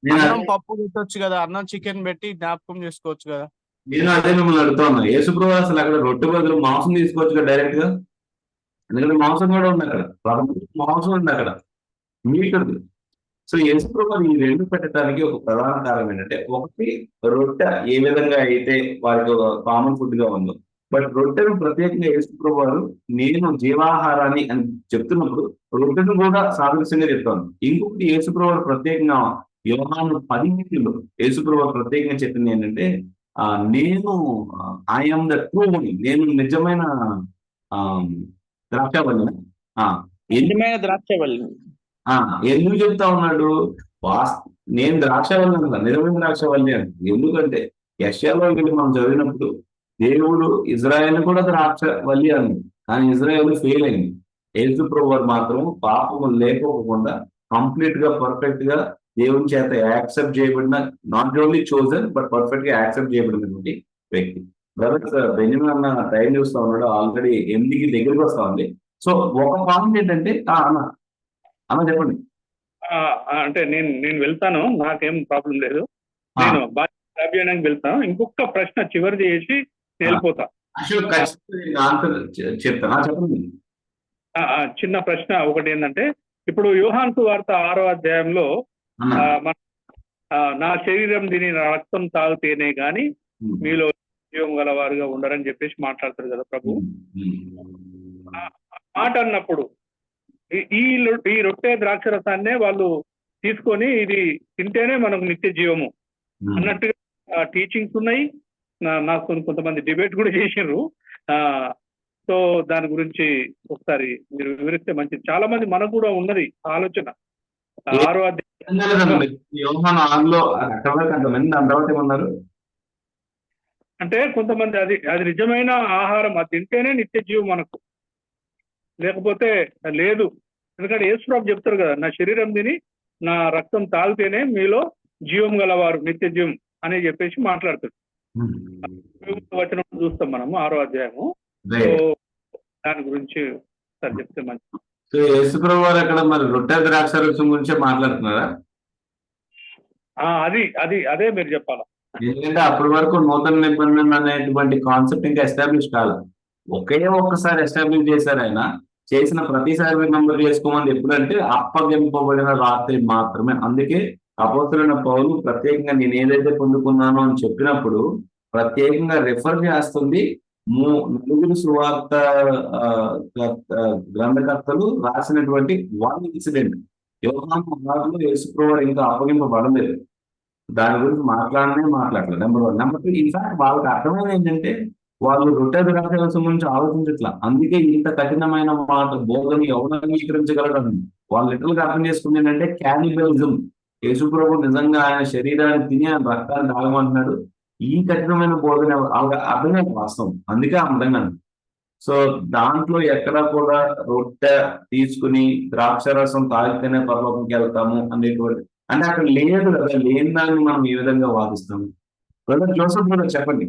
అన్నం పప్పు పెట్టొచ్చు కదా, అన్నం చికెన్ పెట్టి జ్ఞాపకం చేసుకోవచ్చు కదా. నేను అదే మిమ్మల్ని అడుగుతున్నా, యేసుప్రభు అసలు అక్కడ రొట్టె బదులు మాంసం తీసుకోవచ్చు కదా డైరెక్ట్ గా. ఎందుకంటే మాంసం కూడా ఉంది అక్కడ, మాంసం ఉంది అక్కడ, మీట్ ఉంది. సో యేసుప్రభు ఈ రెండు పెట్టడానికి ఒక ప్రధాన కారణం ఏంటంటే, ఒకటి రొట్టె ఏ విధంగా అయితే వారికి కామన్ ఫుడ్ గా ఉందో, బట్ రొట్టెను ప్రత్యేకంగా యేసుప్రభు వారు నేను జీవాహారాన్ని అని చెప్తున్నప్పుడు రొట్టెను కూడా సాదృశ్యంగా చెప్తాను. ఇంకొకటి యేసుప్రభు వారు ప్రత్యేకంగా యోహాను 10:10 యేసుప్రభు వారు ప్రత్యేకంగా చెప్పింది ఏంటంటే, నేను ఐఎమ్ ద ట్రూ వన్, నేను నిజమైన ద్రాక్షవల్లి. నిజమైన ద్రాక్షవల్లి ఎందుకు చెప్తా ఉన్నాడు? నేను ద్రాక్షవల్లి అంట, నిజమైన ద్రాక్షవల్లి అంట. ఎందుకంటే యెషయాలో మనం చదివినప్పుడు దేవుడు ఇజ్రాయెల్ కూడా ద్రాక్ష వల్లి అంది, కానీ ఇజ్రాయెల్ ఫెయిల్ అయింది. యేసు ప్రభు వారు మాత్రం పాపము లేకపోకుండా కంప్లీట్ గా పర్ఫెక్ట్ గా దేవుని చేత యాక్సెప్ట్ చేయబడిన, not only chosen but perfect గా యాక్సెప్ట్ చేయబడినటువంటి వ్యక్తి. బ్రదర్ బెంజమిన్ అన్న టైం చూస్తా ఉన్నాడు, ఆల్రెడీ 8కి దగ్గరికి వస్తా ఉంది. సో ఒక పాయింట్ ఏంటంటే అన్న చెప్పండి. అంటే నేను వెళ్తాను, నాకేం ప్రాబ్లం లేదు. నేను అభియానానికి వెళ్తాను. ఇంకొక ప్రశ్న చివరిది చేసి వెళ్ళిపోతా. ఆన్సర్ చెప్తాను, చెప్పండి. చిన్న ప్రశ్న ఒకటి ఏంటంటే, ఇప్పుడు యోహాను సువార్త 6వ అధ్యాయంలో నా శరీరం తిని నా రక్తం తాగితేనే గాని మీలో జీవం గలవారుగా ఉండరని చెప్పేసి మాట్లాడతారు కదా ప్రభు. మాట అన్నప్పుడు ఈ రొట్టె ద్రాక్ష రసాన్నే వాళ్ళు తీసుకొని ఇది తింటేనే మనకు నిత్య జీవము అన్నట్టుగా టీచింగ్స్ ఉన్నాయి. నాకు కొంతమంది డిబేట్ కూడా చేసిండ్రు. సో దాని గురించి ఒకసారి మీరు వివరిస్తే మంచిది. చాలా మంది మనకు కూడా ఉన్నది ఆలోచన. 6వ అధ్యాయం అంటే కొంతమంది అది నిజమైన ఆహారం, అది తింటేనే నిత్య జీవం మనకు, లేకపోతే లేదు. ఎందుకంటే యేసుప్రభు చెప్తారు కదా, నా శరీరం తిని నా రక్తం తాగితేనే మీలో జీవం గలవారు నిత్య జీవం అని చెప్పేసి మాట్లాడుతాడు. వచనం చూస్తాం మనము 6వ అధ్యాయము. సో దాని గురించి సార్ చెప్తే మంచిది. సో యేసుప్రభు వారు అక్కడ మరి రొట్టె ద్రాక్షారసం గురించే మాట్లాడుతున్నారా? అదే మీరు చెప్పాలా. ఎందుకంటే అప్పటి వరకు నూతన నిబంధన అనేటువంటి కాన్సెప్ట్ ఇంకా ఎస్టాబ్లిష్ కాదు. ఒక్కసారి ఎస్టాబ్లిష్ చేశారు ఆయన. చేసిన ప్రతిసారి రిమెంబర్ చేసుకోమని ఎప్పుడంటే అప్పగింపబడిన రాత్రి మాత్రమే. అందుకే అపోస్తలుడైన పౌలు ప్రత్యేకంగా నేను ఏదైతే పొందుకున్నానో అని చెప్పినప్పుడు ప్రత్యేకంగా రెఫర్ చేస్తుంది 4 సువార్త గ్రంథకర్తలు రాసినటువంటి వన్ ఇన్సిడెంట్. యోహాను 6లో యేసుప్రభు ఇంకా అప్పగింపబడలేదు, దాని గురించి మాట్లాడలేదు. నెంబర్ 1. నెంబర్ 2, ఇన్ఫాక్ట్ వాళ్ళకి అర్థమైంది ఏంటంటే వాళ్ళు రొట్టె ద్రాక్షరసం గురించి ఆలోచించట్లా. అందుకే ఇంత కఠినమైన మాట బోధని ఎవరు అంగీకరించగలడం. వాళ్ళు లిటరల్ గా అర్థం చేసుకుంది ఏంటంటే క్యానిబలిజం. యేసుప్రభు నిజంగా ఆయన శరీరాన్ని తిని ఆయన రక్తాన్ని తాగమంటున్నాడు. ఈ కఠినమైన బోధన అర్థమే వాస్తవం, అందుకే అర్థంగా. సో దాంట్లో ఎక్కడ కూడా రొట్టె తీసుకుని ద్రాక్షరసం తాగితేనే పరలోకంకి వెళ్తాము అనేటువంటి, అంటే అక్కడ లేదు కదా, లేని దాన్ని మనం ఈ విధంగా వాదిస్తాము. బ్రదర్ జోసఫ్ బ్రదర్ చెప్పండి.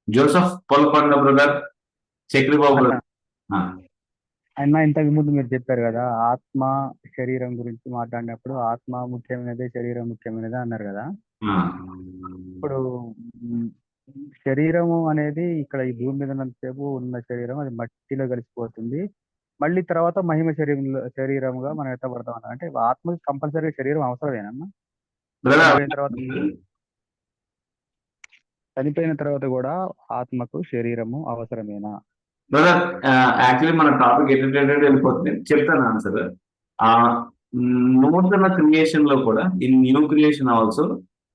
Joseph Polakonda brother, Chakribabu brother. అన్న ఇంతకు ముందు మీరు చెప్పారు కదా, ఆత్మ శరీరం గురించి మాట్లాడినప్పుడు ఆత్మ ముఖ్యమైనదే, శరీరం ముఖ్యమైనదే అన్నారు కదా. ఇప్పుడు శరీరము అనేది ఇక్కడ ఈ భూమి మీద ఉన్నంతసేపు ఉన్న శరీరం అది మట్టిలో కలిసిపోతుంది. మళ్ళీ తర్వాత మహిమ శరీరంగా మనం ఎత్తపడతాం అన్న. అంటే ఆత్మకి కంపల్సరీ శరీరం అవసరమేనన్నా? చనిపోయిన తర్వాత కూడా ఆత్మకు శరీరము అవసరమేనా? బ్రదర్ యాక్చువల్లీ మన టాపిక్ ఎడ్యుకేటెడ్ వెళ్ళిపోతుంది, చెప్తాను ఆన్సర్. నూతన క్రియేషన్ లో కూడా ఇన్ న్యూ క్రియేషన్ ఆల్సో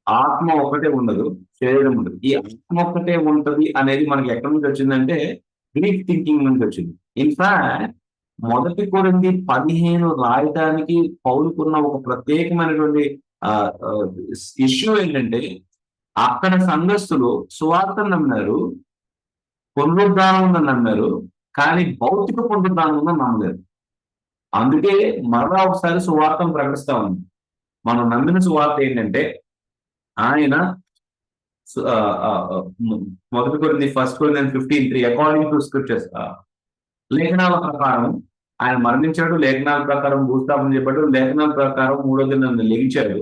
ఆత్మ ఒక్కటే ఉండదు, శరీరం ఉండదు. ఈ ఆత్మ ఒక్కటే ఉంటది అనేది మనకి ఎక్కడి నుంచి వచ్చిందంటే గ్రీక్ థింకింగ్ నుంచి వచ్చింది. ఇన్ఫాక్ట్ 1 కొరింథీ 15 రాయడానికి పౌలుకున్న ఒక ప్రత్యేకమైనటువంటి ఇష్యూ ఏంటంటే, అక్కడ సంఘస్థులు సువార్తను నమ్మారు, పునరుద్ధానం ఉందని నమ్మారు, కానీ భౌతిక పునరుద్ధానం ఉందని నమ్మలేదు. అందుకే మరలా ఒకసారి సువార్తను ప్రకటిస్తా ఉంది. మనం నమ్మిన సువార్త ఏంటంటే ఆయన 1 కొరింథీ 15:3 అకార్డింగ్ టు స్క్రిప్చర్స్, లేఖనాల ప్రకారం ఆయన మరణించాడు, లేఖనాల ప్రకారం భూస్థాపన చేయబడ్డాడు, లేఖనాల ప్రకారం 3వ దినాన లేచాడు.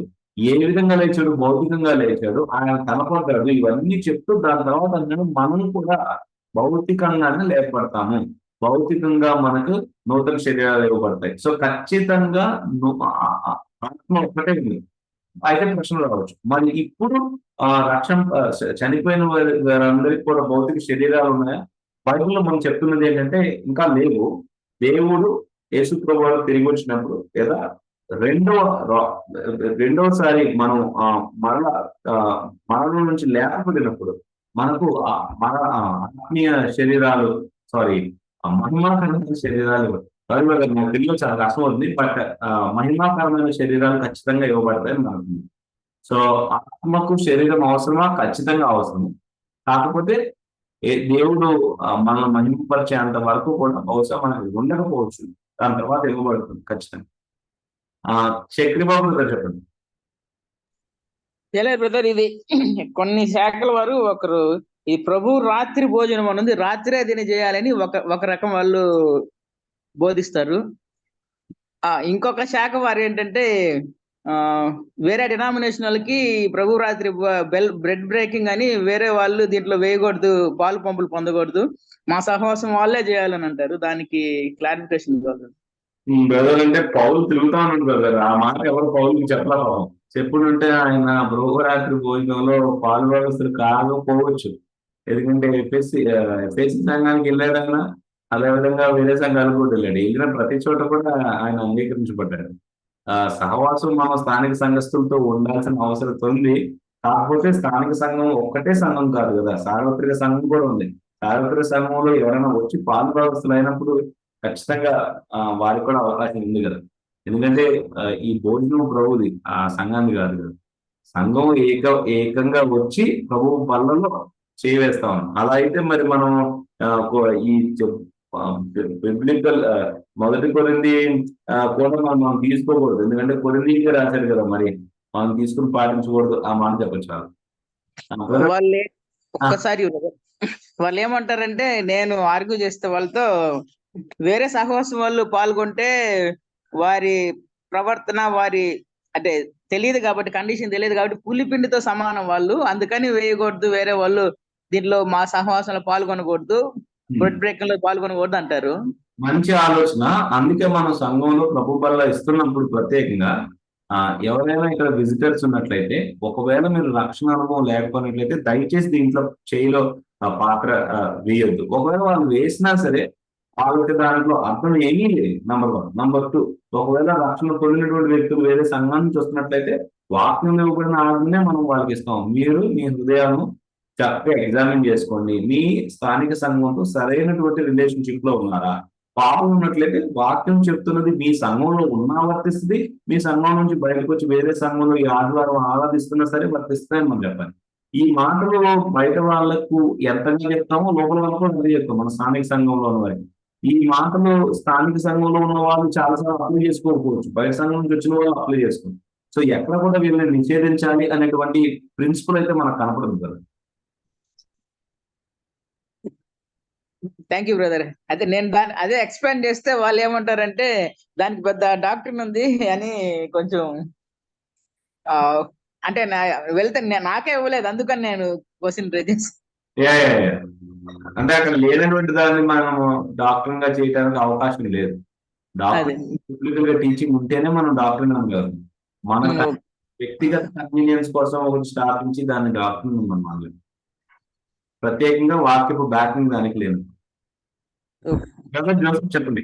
ఏ విధంగా లేచాడు? భౌతికంగా లేచాడు, ఆయన కనపడ్డాడు. ఇవన్నీ చెప్తూ దాని తర్వాత మనం కూడా భౌతికంగానే లేపడతాము, భౌతికంగా మనకు నూతన శరీరాలు ఇవ్వబడతాయి. సో ఖచ్చితంగా ఆత్మ ఒక్కటే ఉంది. అయితే ప్రశ్నలు రావచ్చు, మరి ఇప్పుడు చనిపోయిన వారందరికీ కూడా భౌతిక శరీరాలు ఉన్నాయా? బైబిల్లో మనం చెప్తున్నది ఏంటంటే ఇంకా లేవు. దేవుడు యేసు ప్రభువు తిరిగి వచ్చినప్పుడు లేదా రెండవసారి మనం మరణం నుంచి లేపబడినప్పుడు మనకు మన ఆత్మీయ శరీరాలు, మహిమాకరమైన శరీరాలు, తెలుగులో చాలా కష్టం అవుతుంది, బట్ మహిమాకరమైన శరీరాలు ఖచ్చితంగా ఇవ్వబడతాయని నాకు. సో ఆత్మకు శరీరం అవసరమా? ఖచ్చితంగా అవసరం. కాకపోతే దేవుడు మనల్ని మహిమపరిచేంత వరకు కూడా బహుశా మనకి ఉండకపోవచ్చు. దాని తర్వాత ఇవ్వబడుతుంది ఖచ్చితంగా. చక్రబాబు గారు చెప్పండి. లేదు బ్రదర్, ఇది కొన్ని శాఖల వారు ఒకరు ఈ ప్రభు రాత్రి భోజనం అనేది రాత్రే దీన్ని చేయాలని ఒక రకం వాళ్ళు బోధిస్తారు. ఇంకొక శాఖ వారు ఏంటంటే వేరే డినామినేషన్ వాళ్ళకి ప్రభు రాత్రి బ్రెడ్ బ్రేకింగ్ అని వేరే వాళ్ళు దీంట్లో వేయకూడదు, పాలు పంపులు పొందకూడదు, మా సహవాసం వాళ్ళే చేయాలని అంటారు. దానికి క్లారిఫికేషన్ ఇవ్వాలి. బ్రదర్ అంటే పౌలు తిరుగుతా ఉన్నాడు బ్రదర్. ఆ మాట ఎవరు పౌలుకి చెప్పలేదు. చెప్పుడుంటే ఆయన రాత్రి భోజనంలో పాల్గొనస్తులు కాకపోవచ్చు. ఎందుకంటే ఎఫ్ఎస్సి సంఘానికి వెళ్ళాడన్నా, అదేవిధంగా వేరే సంఘాలకు కూడా వెళ్ళాడు. వెళ్ళిన ప్రతి చోట కూడా ఆయన అంగీకరించబడ్డాడు. సహవాసం మన స్థానిక సంఘస్థులతో ఉండాల్సిన అవసరం ఉంది. కాకపోతే స్థానిక సంఘం ఒక్కటే సంఘం కాదు కదా, సార్వత్రిక సంఘం కూడా ఉంది. సార్వత్రిక సంఘంలో ఎవరైనా వచ్చి పాల్గొనస్తులు అయినప్పుడు ఖచ్చితంగా వారికి కూడా అవకాశం ఉంది కదా. ఎందుకంటే ఈ భోజనం ప్రభుది, ఆ సంఘాన్ని కాదు కదా. సంఘం ఏకంగా వచ్చి ప్రభువు పనులలో చేయవేస్తా ఉన్నాం. అలా అయితే మరి మనం ఈ బిబ్లికల్ మొదటి కొరింథీ కూడా మనం తీసుకోకూడదు. ఎందుకంటే కొరింథీకే రాశారు కదా, మరి మనం తీసుకుని పాటించకూడదు ఆ మాట చెప్పచ్చు. ఒక్కసారి వాళ్ళు ఏమంటారంటే, నేను ఆర్గ్యూ చేస్తే వాళ్ళతో, వేరే సహవాసం వాళ్ళు పాల్గొంటే వారి ప్రవర్తన వారి అంటే తెలియదు కాబట్టి, కండిషన్ తెలియదు కాబట్టి పులిపిండితో సమానం వాళ్ళు, అందుకని వేయకూడదు, వేరే వాళ్ళు దీంట్లో మా సహవాసంలో పాల్గొనకూడదు, బ్రెడ్ బ్రేకింగ్ లో పాల్గొనకూడదు అంటారు. మంచి ఆలోచన. అందుకే మనం సంఘంలో ప్రభు బల్ల ఇస్తున్నప్పుడు ప్రత్యేకంగా ఎవరైనా ఇక్కడ విజిటర్స్ ఉన్నట్లయితే, ఒకవేళ మీరు రక్షణ అనుభవం లేకపోయినట్లయితే దయచేసి దీంట్లో చేయిలో పాత్ర వేయొద్దు. ఒకవేళ వాళ్ళు వేసినా సరే వాళ్ళకి దాంట్లో అర్థం ఏమీ లేదు. నంబర్ 1. నంబర్ 2, ఒకవేళ రక్షణ పొందినటువంటి వ్యక్తులు వేరే సంఘం నుంచి వస్తున్నట్లయితే వాక్యం ఇవ్వబడిన ఆజ్ఞనే మనం వాళ్ళకి ఇస్తాం. మీరు మీ హృదయాలను చక్కగా ఎగ్జామిన్ చేసుకోండి. మీ స్థానిక సంఘంతో సరైనటువంటి రిలేషన్షిప్ లో ఉన్నారా? పాపం ఉన్నట్లయితే వాక్యం చెప్తున్నది మీ సంఘంలో ఉన్నా వర్తిస్తుంది, మీ సంఘం నుంచి బయటకు వచ్చి వేరే సంఘంలో ఈ ఆదివారం ఆరాధిస్తున్నా సరే వర్తిస్తాయని మనం చెప్పాలి. ఈ మాటలు బయట వాళ్ళకు ఎంతగా చెప్తామో లోపల వరకు అదే చెప్తాం మన స్థానిక సంఘంలో ఉన్న వారికి. ఈ మాటలు స్థానిక సంఘంలో ఉన్న వాళ్ళు చాలాసార్లు అప్లై చేసుకోకపోవచ్చు, బయట సంఘం నుంచి వచ్చిన వాళ్ళు అప్లై చేసుకోవచ్చు. సో ఎక్కడ కూడా వీళ్ళని నిషేధించాలి అనేటువంటి ప్రిన్సిపల్ అయితే మనకు కనపడదు కదా. Thank you brother. అయితే నేను దాన్ని అదే ఎక్స్ప్లెయిన్ చేస్తే వాళ్ళు ఏమంటారంటే, దానికి పెద్ద డాక్టర్ ఉంది అని కొంచెం అంటే వెళ్తే నాకే ఇవ్వలేదు, అందుకని నేను క్వశ్చన్ రేజ్ చేస్తాను. అంటే అక్కడ లేనటువంటి దాన్ని మనం డాక్టర్ గా చేయడానికి అవకాశం లేదు. డాక్టర్ టీచింగ్ ఉంటేనే మనం డాక్టర్ కాదు. మన వ్యక్తిగత కన్వీనియన్స్ కోసం ఒకటి స్థాపించి దాన్ని డాక్టర్ మనం ప్రత్యేకంగా వాక్యపు బ్యాకింగ్ దానికి లేదు. చెప్పండి.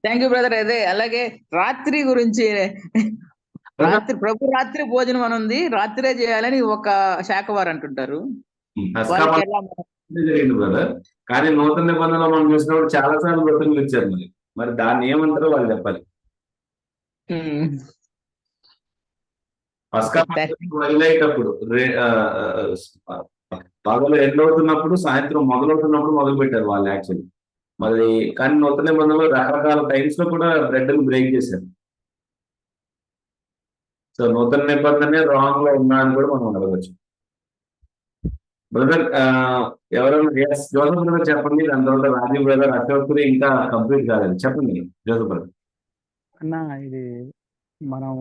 Thank you brother. అదే అలాగే రాత్రి గురించి, ప్రభు రాత్రి భోజనం అని ఉంది, రాత్రే చేయాలని ఒక శాఖ వారు అంటుంటారు. బ్రదర్ కానీ నూతన నిబంధనలో మనం చూసినప్పుడు చాలా సార్లు వ్రతులు ఇచ్చారు. మరి దాన్ని ఏమంటారో వాళ్ళు చెప్పాలి. మొదలయ్యేటప్పుడు పగలు ఎండ్ అవుతున్నప్పుడు, సాయంత్రం మొదలవుతున్నప్పుడు మొదలు పెట్టారు వాళ్ళు యాక్చువల్లీ. మరి కానీ నూతన నిబంధనలో రకరకాల టైమ్స్ లో కూడా బ్రెడ్ బ్రేక్ చేశారు. సో నూతన నిబంధనే రాంగ్ లో ఉన్నా అని కూడా మనం అడగవచ్చు. బ్రదర్ ఎవరైనా జోసఫ్ బ్రదర్ చెప్పండి, దాని తర్వాత రాజీవ్ బ్రదర్, అశోక్ ఇంకా కంప్లీట్ కాలేదు. చెప్పండి జోసఫ్ బ్రదర్. అన్న, ఇది మనం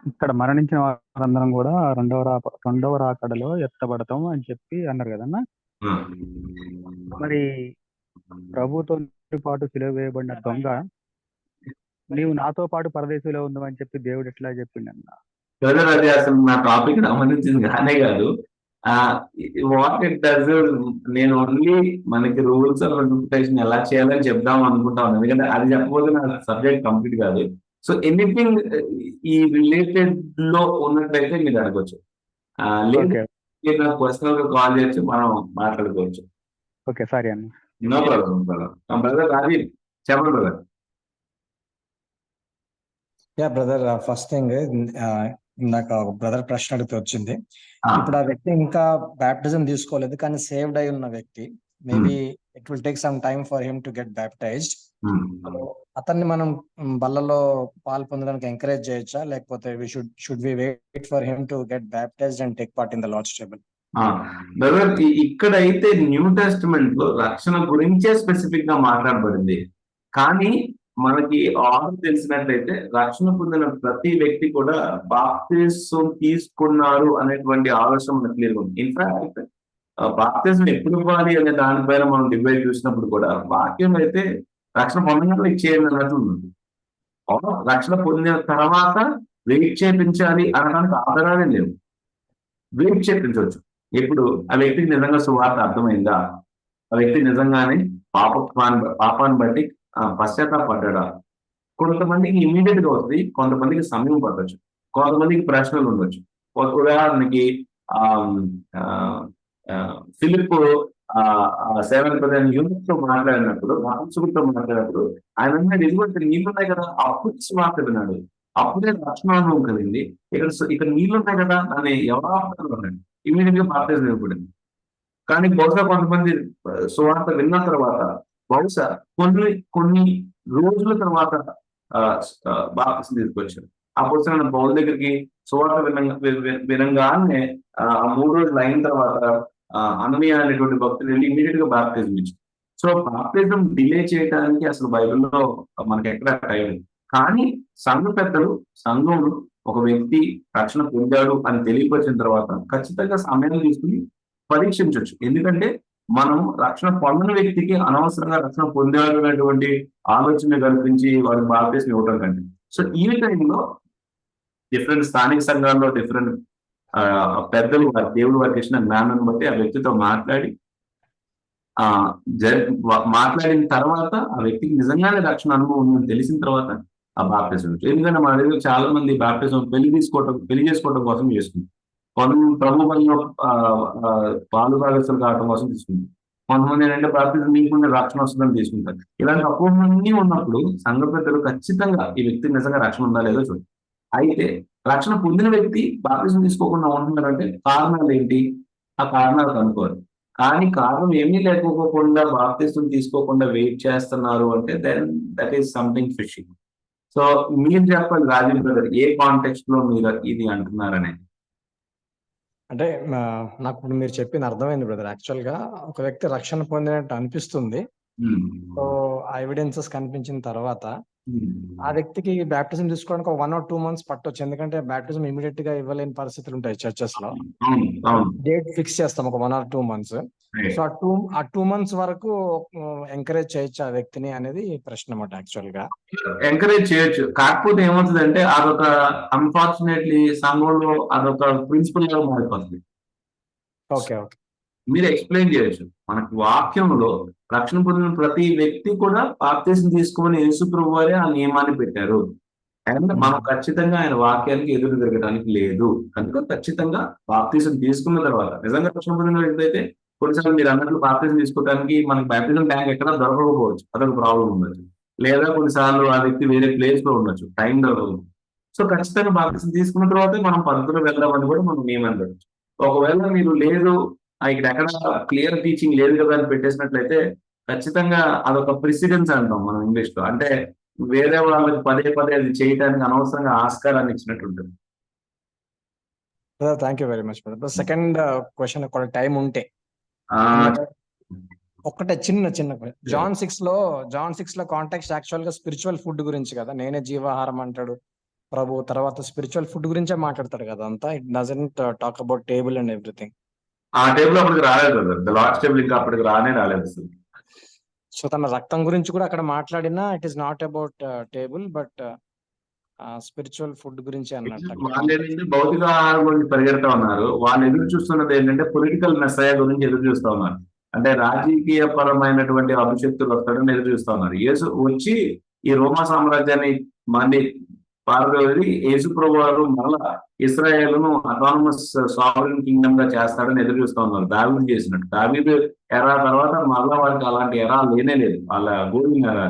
ఇక్కడ మరణించిన వారందరం కూడా రెండవ రాకడలో ఎత్తబడతాం అని చెప్పి అన్నారు కదన్న. మరి ప్రభుతో పాటు సిలువ వేయబడిన దొంగ, నీవు నాతో పాటు పరదేశంలో ఉందామని చెప్పి దేవుడు ఎట్లా చెప్పిండన్న? బ్రదర్ అది అసలు నా టాపిక్ సంబంధించింది కానే కాదు. వాట్ ఇట్ డస్, నేను ఓన్లీ మనకి రూల్స్ ఆఫ్ ఇంటర్ప్రిటేషన్ ఎలా చేయాలని చెప్దాం అనుకుంటాను. ఎందుకంటే అది చెప్పబోతే నా సబ్జెక్ట్ కంప్లీట్ కాదు. సో ఎనీథింగ్ ఈ రిలేటెడ్ లో ఉన్నట్లయితే మీరు అడగచ్చు. లేదు పర్సనల్ గా కాల్ చేయొచ్చు, మనం మాట్లాడుకోవచ్చు. ఓకే, సారీ అన్న. No problem brother. రాజీవ్ చెప్పండి brother. Yeah brother, first thing ఇందాక ఒక బ్రదర్ ప్రశ్న అడిగితే వచ్చింది. ఆ, ఇప్పుడు ఆ వ్యక్తి ఇంకా బ్యాప్టిజం తీసుకోలేదు కానీ సేవ్డ్ అయి ఉన్న వ్యక్తి, maybe it will take some time for him to get baptized. Um. అతన్ని మనం బల్లలో పాలు పొందడానికి ఎంకరేజ్ చేయొచ్చా, లేకపోతే should we wait for him to get baptized and take part in the Lord's table? Brother, ఇక్కడైతే న్యూ టెస్టిమెంట్ లో రక్షణ గురించే స్పెసిఫిక్ గా మాట్లాడబడింది. కానీ మనకి ఆర్డర్ తెలిసినట్లయితే రక్షణ పొందిన ప్రతి వ్యక్తి కూడా బాప్తిసం తీసుకున్నారు అనేటువంటి ఆలోచన మనకు క్లియర్ ఉంది. ఇన్ఫాక్ట్ బాప్తిజం ఎప్పుడు ఇవ్వాలి అనే దానిపైన మనం డిబేట్ చూసినప్పుడు కూడా వాక్యం అయితే రక్షణ పొందడంలో ఇచ్చేయాలి అన్నట్లు ఉంది. రక్షణ పొందిన తర్వాత వెయిట్ చేయించాలి అనడానికి ఆధారాలే లేవు. వెయిట్ చేయించవచ్చు. ఇప్పుడు ఆ వ్యక్తికి నిజంగా సువార్త అర్థమైందా, ఆ వ్యక్తి నిజంగానే పాపాన్ని బట్టి పశ్చాత్తాపడ్డా. కొంతమందికి ఇమీడియట్ గా వస్తుంది, కొంతమందికి సమయం పట్టవచ్చు, కొంతమందికి ప్రశ్నలు ఉండొచ్చు. ఉదాహరణకి ఫిలిప్ 7 యూనిట్ తో మాట్లాడినప్పుడు, మాంసుకుడితో మాట్లాడినప్పుడు ఆయన అన్నాడు, ఇదిగోంటే నీళ్ళున్నాయి కదా, అప్పుడు సువార్త విన్నాడు, అప్పుడే రక్షణానుభవం కలిగింది. ఇక్కడ నీళ్ళున్నాయి కదా అని ఎవరో అన్నాడు, ఇమీడియట్ గా బాప్తిజం ఇవ్వబడింది. కానీ బహుశా కొంతమంది సువార్త విన్న తర్వాత బహుశా కొన్ని రోజుల తర్వాత బాప్తిజం తీసుకొచ్చారు. ఆ పుస్తకం పౌలు దగ్గరికి సువార్త వినంగానే 3 రోజులు అయిన తర్వాత అననీయ అనేటువంటి భక్తులు వెళ్ళి ఇమీడియట్ గా బాప్తిజం ఇచ్చారు. సో బాప్తిజం డిలే చేయడానికి అసలు బైబిల్లో మనకి ఎక్కడ టైం లేదు. కానీ సంఘ పెద్దలు, సంఘంలో ఒక వ్యక్తి రక్షణ పొందాడు అని తెలియపరిచిన తర్వాత ఖచ్చితంగా సమయం తీసుకుని పరీక్షించవచ్చు. ఎందుకంటే మనం రక్షణ పొందిన వ్యక్తికి అనవసరంగా రక్షణ పొందాడు అనేటువంటి ఆలోచన కల్పించి వారికి బాప్తిజం ఇవ్వడం కంటే, సో ఈ టైంలో డిఫరెంట్ స్థానిక సంఘాల్లో డిఫరెంట్ పెద్దలు దేవుడు వారికి ఇచ్చిన జ్ఞానాన్ని బట్టి ఆ వ్యక్తితో మాట్లాడిన తర్వాత ఆ వ్యక్తికి నిజంగానే రక్షణ అనుభవం ఉందని తెలిసిన తర్వాత ఆ బాప్తిజం. ఎందుకంటే మన దగ్గర చాలా మంది బాప్తిజం పెళ్లి చేసుకోవడం కోసం చేసుకుంటారు. కొంతమంది ప్రభు పనిలో పాలు భాగస్తులు కావడం కోసం తీసుకుంటారు. కొంతమంది ఏంటంటే బాప్తిజం నీకుండే రక్షణ వస్తుందని తీసుకుంటారు. ఇలాంటి అపోహలన్నీ ఉన్నప్పుడు సంఘ పెద్దలు ఖచ్చితంగా ఈ వ్యక్తి నిజంగా రక్షణ ఉందా లేదో చూడండి. అయితే రక్షణ పొందిన వ్యక్తి బాప్తిజం తీసుకోకుండా ఉంటున్నారంటే కారణాలు ఏంటి? ఆ కారణాలు కనుక్కోరు. కానీ కారణం ఏమీ లేకపోకుండా బాప్తిజం తీసుకోకుండా వెయిట్ చేస్తున్నారు అంటే that is something fishing. So మీరు చెప్పాలి రాజీవ్ బ్రదర్, ఏ కాంటెక్స్ట్ లో మీరు ఇది అంటున్నారనే. అంటే నాకు ఇప్పుడు మీరు చెప్పింది అర్థమైంది బ్రదర్. యాక్చువల్ గా ఒక వ్యక్తి రక్షణ పొందినట్టు అనిపిస్తుంది. సో ఆ ఎవిడెన్సెస్ కనిపించిన తర్వాత ఆ వ్యక్తికి బ్యాప్టిజం తీసుకోవడానికి ఒక 1 or 2 months పట్టొచ్చు. ఎందుకంటే బ్యాప్టిజం ఇమీడియట్ గా ఇవ్వలేని పరిస్థితులు ఉంటాయి చర్చెస్ లో. డేట్ ఫిక్స్ చేస్తాం ఒక 1 or 2 months. సో ఆ 2 months వరకు ఎంకరేజ్ చేయొచ్చు ఆ వ్యక్తిని అనేది ప్రశ్న అన్నమాట. యాక్చువల్ గా ఎంకరేజ్ చేయొచ్చు. కాకపోతే ఏమవుతుందంటే అదొక అన్ఫార్చునేట్లీ సంఘంలో అదొక ప్రిన్సిపల్ గా మారిపోతుంది. ఓకే ఓకే, మీరు ఎక్స్ప్లెయిన్ చేయొచ్చు. మనకు వాక్యంలో రక్షణ పొందిన ప్రతి వ్యక్తి కూడా బాప్తిజం తీసుకోమని యేసు ప్రభువు వారే ఆ నియమాన్ని పెట్టారు. అండ్ మనం ఖచ్చితంగా ఆయన వాక్యానికి ఎదురు తిరగడానికి లేదు. కనుక ఖచ్చితంగా బాప్తిజం తీసుకున్న తర్వాత నిజంగా రక్షణ పొందిన వ్యక్తి అయితే కొన్నిసార్లు మీరు అన్నట్లు బాప్తిజం తీసుకోవడానికి మనకి బాప్తిజం ట్యాంక్ ఎక్కడ దొరకకపోవచ్చు, అదొక ప్రాబ్లం ఉండొచ్చు. లేదా కొన్నిసార్లు ఆ వ్యక్తి వేరే ప్లేస్ లో ఉండొచ్చు, టైం దొరకదు. సో ఖచ్చితంగా బాప్తిజం తీసుకున్న తర్వాత మనం పద్ధతిలో వెళ్దామని కూడా మనం నియమం పెట్టచ్చు. ఒకవేళ మీరు లేదు ఇక్కడ ఎక్కడ క్లియర్ టీచింగ్ లేదు కదా అని పెట్టేసినట్లయితే ఖచ్చితంగా అదొక ప్రెసిడెన్స్ అంటాం మనం ఇంగ్లీష్ లో. అంటే వేరే వాళ్ళకి పదే పదే అది చేయడానికి అనవసరంగా ఆస్కారాన్ని ఇచ్చినట్టు ఉంటుంది. Thank you very much brother. Second question కూడా టైం ఉంటే ఒకటే చిన్న జాన్ 6 లో కాంటాక్ట్ యాక్చువల్ గా స్పిరిచువల్ ఫుడ్ గురించి కదా. నేనే జీవాహారం అంటాడు ప్రభు. తర్వాత స్పిరిచువల్ ఫుడ్ గురించే మాట్లాడతాడు కదా అంతా. It doesn't talk about table and everything. ఆ టేబుల్ అప్పటికి రాలేదు బ్రదర్. లాస్ట్ టేబుల్ ఇంకా అప్పటికి రాలేదు. సో తన రక్తం గురించి కూడా అక్కడ మాట్లాడినా it is not about table but spiritual food గురించి అన్నట్టు. వాళ్ళు ఏంటంటే భౌతిక ఆహారం గురించి పరిగెడతా ఉన్నారు. వాళ్ళు ఎదురు చూస్తున్నది ఏంటంటే పొలిటికల్ మెస్సయ గురించి ఎదురు చూస్తా ఉన్నారు. అంటే రాజకీయ పరమైనటువంటి అభిషక్తులు వస్తాడని ఎదురు చూస్తా ఉన్నారు. యేసు వచ్చి ఈ రోమా సామ్రాజ్యాన్ని మళ్ళీ పారదోలి యేసు ప్రభు వారు మళ్ళా ఇశ్రాయేలును అటానమస్ సావరెన్ కింగ్డమ్ గా చేస్తాడని ఎదురు చూస్తా ఉన్నారు. దావీదు చేసినట్టు. దావీదు ఎరా తర్వాత మళ్ళా వారికి అలాంటి ఎరా లేనే లేదు. వాళ్ళ గోవింద ఎరా.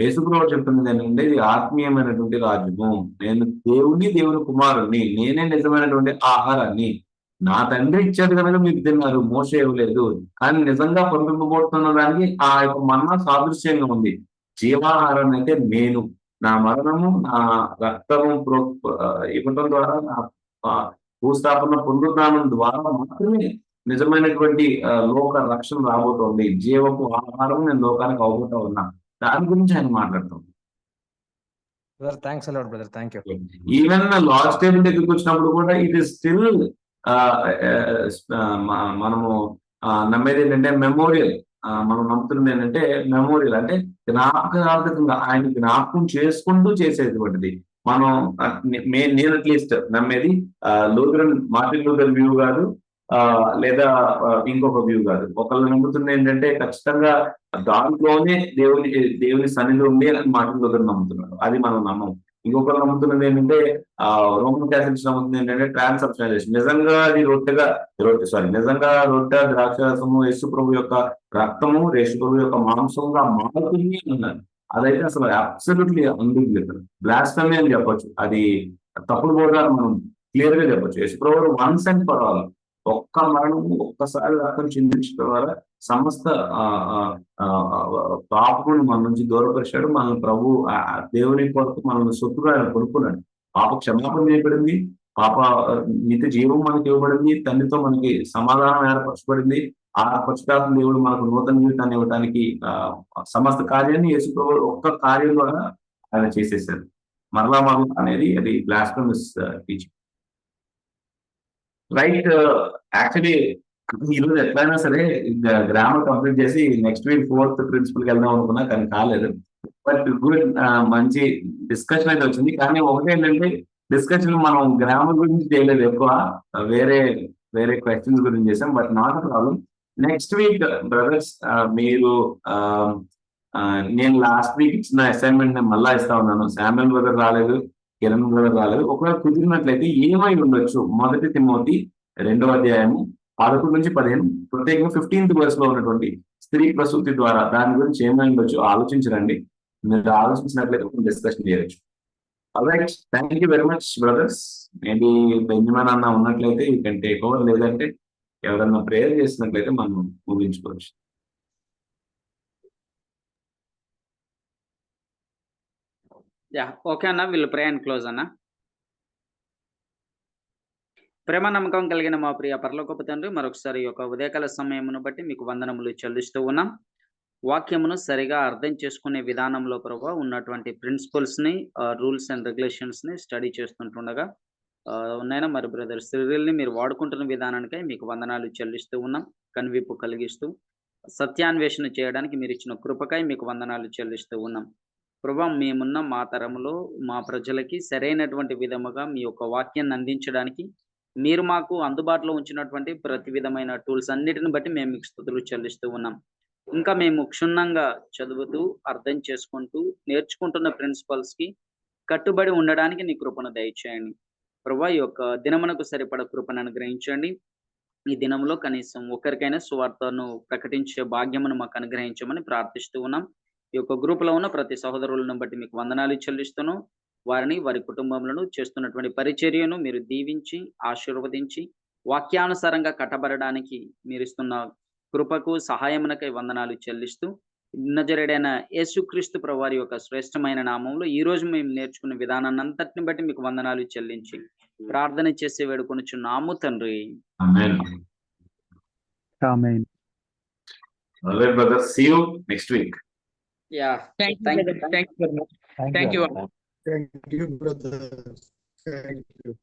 యేసుప్రభువు చెప్తున్నది ఏంటంటే ఇది ఆత్మీయమైనటువంటి రాజ్యము. నేను దేవుని కుమారుణ్ణి, నేనే నిజమైనటువంటి ఆహారాన్ని. నా తండ్రి ఇచ్చేది కనుక మీరు తిన్నారు, మోషే ఇవ్వలేదు. కానీ నిజంగా పంపింపబోతున్న దానికి ఆ యొక్క మన్నా సాదృశ్యంగా ఉంది. జీవాహారాన్ని అయితే నేను, నా మరణము నా రక్తము ఇవ్వటం ద్వారా, నా భూస్థాపన పునరుద్ధానం ద్వారా మాత్రమే నిజమైనటువంటి లోక రక్షణ రాబోతోంది. జీవపు ఆహారం నేను లోకానికి అవబోతా ఉన్నా. దాని గురించి ఆయన మాట్లాడతాం. Brother thanks a lot brother, thank you. Even last time దగ్గరికి వచ్చినప్పుడు కూడా ఇట్ ఈస్ స్టిల్ మనము నమ్మేది ఏంటంటే మెమోరియల్. మనం నమ్ముతున్నది ఏంటంటే మెమోరియల్ అంటే జ్ఞాపకార్థకంగా ఆయన జ్ఞాపకం చేసుకుంటూ చేసేటువంటిది. మనం నేను అట్లీస్ట్ నమ్మేది మార్టిన్ లూథర్ వ్యూ కాదు, లేదా ఇంకొక వ్యూ కాదు. ఒకళ్ళు నమ్ముతుంది ఏంటంటే ఖచ్చితంగా దాంట్లోనే దేవుని సన్నిధి ఉంది అని మార్టిన్ లూథర్ నమ్ముతున్నాడు. అది మనం నమ్మం. ఇంకొకరు నమ్ముతున్నది ఏంటంటే రోమన్ క్యాథలిక్స్ నమ్ముతుంది ఏంటంటే ట్రాన్స్సబ్స్టాన్షియేషన్. నిజంగా అది నిజంగా రొట్టె ద్రాక్షరసము యేసు ప్రభు యొక్క రక్తము యేసు ప్రభు యొక్క మాంసంగా మారుతుంది అన్నారు. అదైతే అసలు అబ్సల్యూట్లీ అన్బిలీవబుల్, బ్లాస్ఫమీ అని చెప్పొచ్చు. అది తప్పుడు బోధాలు మనం క్లియర్ గా చెప్పొచ్చు. యేసు ప్రభు వన్స్ అండ్ ఫర్ ఆల్ ఒక్క మరణము ఒక్కసారి రక్తం చిందించడం ద్వారా సమస్త పాపమును మన నుంచి దూరపరిచాడు. మన ప్రభు దేవుని కొరకు మనల్ని సొత్తుగా ఆయన కొనుక్కున్నాడు. పాప క్షమాపణ చేయబడింది, పాప నిత్య జీవం మనకి ఇవ్వబడింది, తండ్రితో మనకి సమాధానం ఏర్పరచబడింది. ఆ పశ్చాత్తాపం దేవుడు మనకు నూతన జీవితాన్ని ఇవ్వడానికి సమస్త కార్యాన్ని యేసు ప్రభు ఒక్క కార్యం ద్వారా ఆయన చేసేసారు. మరలా అనేది అది బ్లాస్ఫమస్ టీచింగ్. రైట్. యాక్చువల్లీ ఈరోజు ఎట్లయినా సరే గ్రామర్ కంప్లీట్ చేసి నెక్స్ట్ వీక్ 4th ప్రిన్సిపల్కి వెళ్దాం అనుకున్నా, కానీ కాలేదు. బట్ గుడ్, మంచి డిస్కషన్ అయితే వచ్చింది. కానీ ఒకటి ఏంటంటే డిస్కషన్ మనం గ్రామర్ గురించి చేయలేదు, ఎక్కువ వేరే క్వశ్చన్స్ గురించి చేసాం. But not problem. Next week brothers మీరు నేను లాస్ట్ వీక్ ఇచ్చిన అసైన్మెంట్ నేను మళ్ళా ఇస్తా ఉన్నాను. శామ్యుల్ బ్రదర్ రాలేదు, కిరణ్ బ్రదర్ రాలేదు. ఒకవేళ కుదిరినట్లయితే ఏమై ఉండొచ్చు 1 తిమోతి 2వ అధ్యాయము 11 నుంచి 15, ప్రత్యేకంగా 15th verse లో ఉన్నటువంటి స్త్రీ ప్రసూతి ద్వారా దాని గురించి ఏమై ఉండొచ్చు ఆలోచించరండి. మీరు ఆలోచించినట్లయితే డిస్కషన్ చేయొచ్చు. Alright, thank you very much brothers. Maybe Benjamin అన్న ఉన్నట్లయితే యూ కెన్ టేక్ ఓవర్, లేదంటే ఎవరన్నా ప్రేయర్ చేసినట్లయితే మనం ముగించుకోవచ్చు. ఓకే అన్న, వీళ్ళు ప్రే అండ్ క్లోజ్ అన్న. ప్రేమ నమ్మకం కలిగిన మా ప్రియ పరలోకపు తండ్రి, మరొకసారి యొక్క ఉదయకాల సమయమును బట్టి మీకు వందనములు చెల్లిస్తూ ఉన్నాం. వాక్యమును సరిగా అర్థం చేసుకునే విధానంలో ప్రభావ ఉన్నటువంటి ప్రిన్సిపల్స్ని, రూల్స్ అండ్ రెగ్యులేషన్స్ని స్టడీ చేస్తుంటుండగా ఉన్నాయినా మరి బ్రదర్ సిరిల్ని మీరు వాడుకుంటున్న విధానానికై మీకు వందనాలు చెల్లిస్తూ ఉన్నాం. కనువిప్పు కలిగిస్తూ సత్యాన్వేషణ చేయడానికి మీరు ఇచ్చిన కృపకై మీకు వందనాలు చెల్లిస్తూ ఉన్నాం. ప్రభా, మేమున్న మా తరములో మా ప్రజలకి సరైనటువంటి విధముగా మీ యొక్క వాక్యాన్ని అందించడానికి మీరు మాకు అందుబాటులో ఉంచినటువంటి ప్రతి విధమైన టూల్స్ అన్నిటిని బట్టి మేము మీకు స్తుతులు చెల్లిస్తూ ఉన్నాం. ఇంకా మేము క్షుణ్ణంగా చదువుతూ అర్థం చేసుకుంటూ నేర్చుకుంటున్న ప్రిన్సిపల్స్కి కట్టుబడి ఉండడానికి నీ కృపను దయచేయండి. ప్రభా, ఈ యొక్క దినమునకు సరిపడ కృపను అనుగ్రహించండి. ఈ దినంలో కనీసం ఒకరికైనా సువార్తను ప్రకటించే భాగ్యమును మాకు అనుగ్రహించమని ప్రార్థిస్తూ ఉన్నాం. ఈ యొక్క గ్రూపులో ఉన్న ప్రతి సహోదరులను బట్టి మీకు వందనాలు చెల్లిస్తున్నాం. వారిని వారి కుటుంబములను చేస్తున్నటువంటి పరిచర్యను మీరు దీవించి ఆశీర్వదించి వాక్యానుసారంగా కట్టబడడానికి మీరు ఇస్తున్న కృపకు సహాయమునకై వందనాలు చెల్లిస్తూ నజరేడైన యేసుక్రీస్తు ప్రభువారి యొక్క శ్రేష్టమైన నామంలో ఈ రోజు మేము నేర్చుకున్న విధానాన్ని అంతటిని బట్టి మీకు వందనాలు చెల్లించి ప్రార్థన చేసి వేడుకొనుచున్నాము తండ్రి. ఆమేన్. ఆమేన్. Alright, brother. See you next week. Yeah. Thank Thank you. you. Thank you. Thank you. Thank you, brother. Thank you.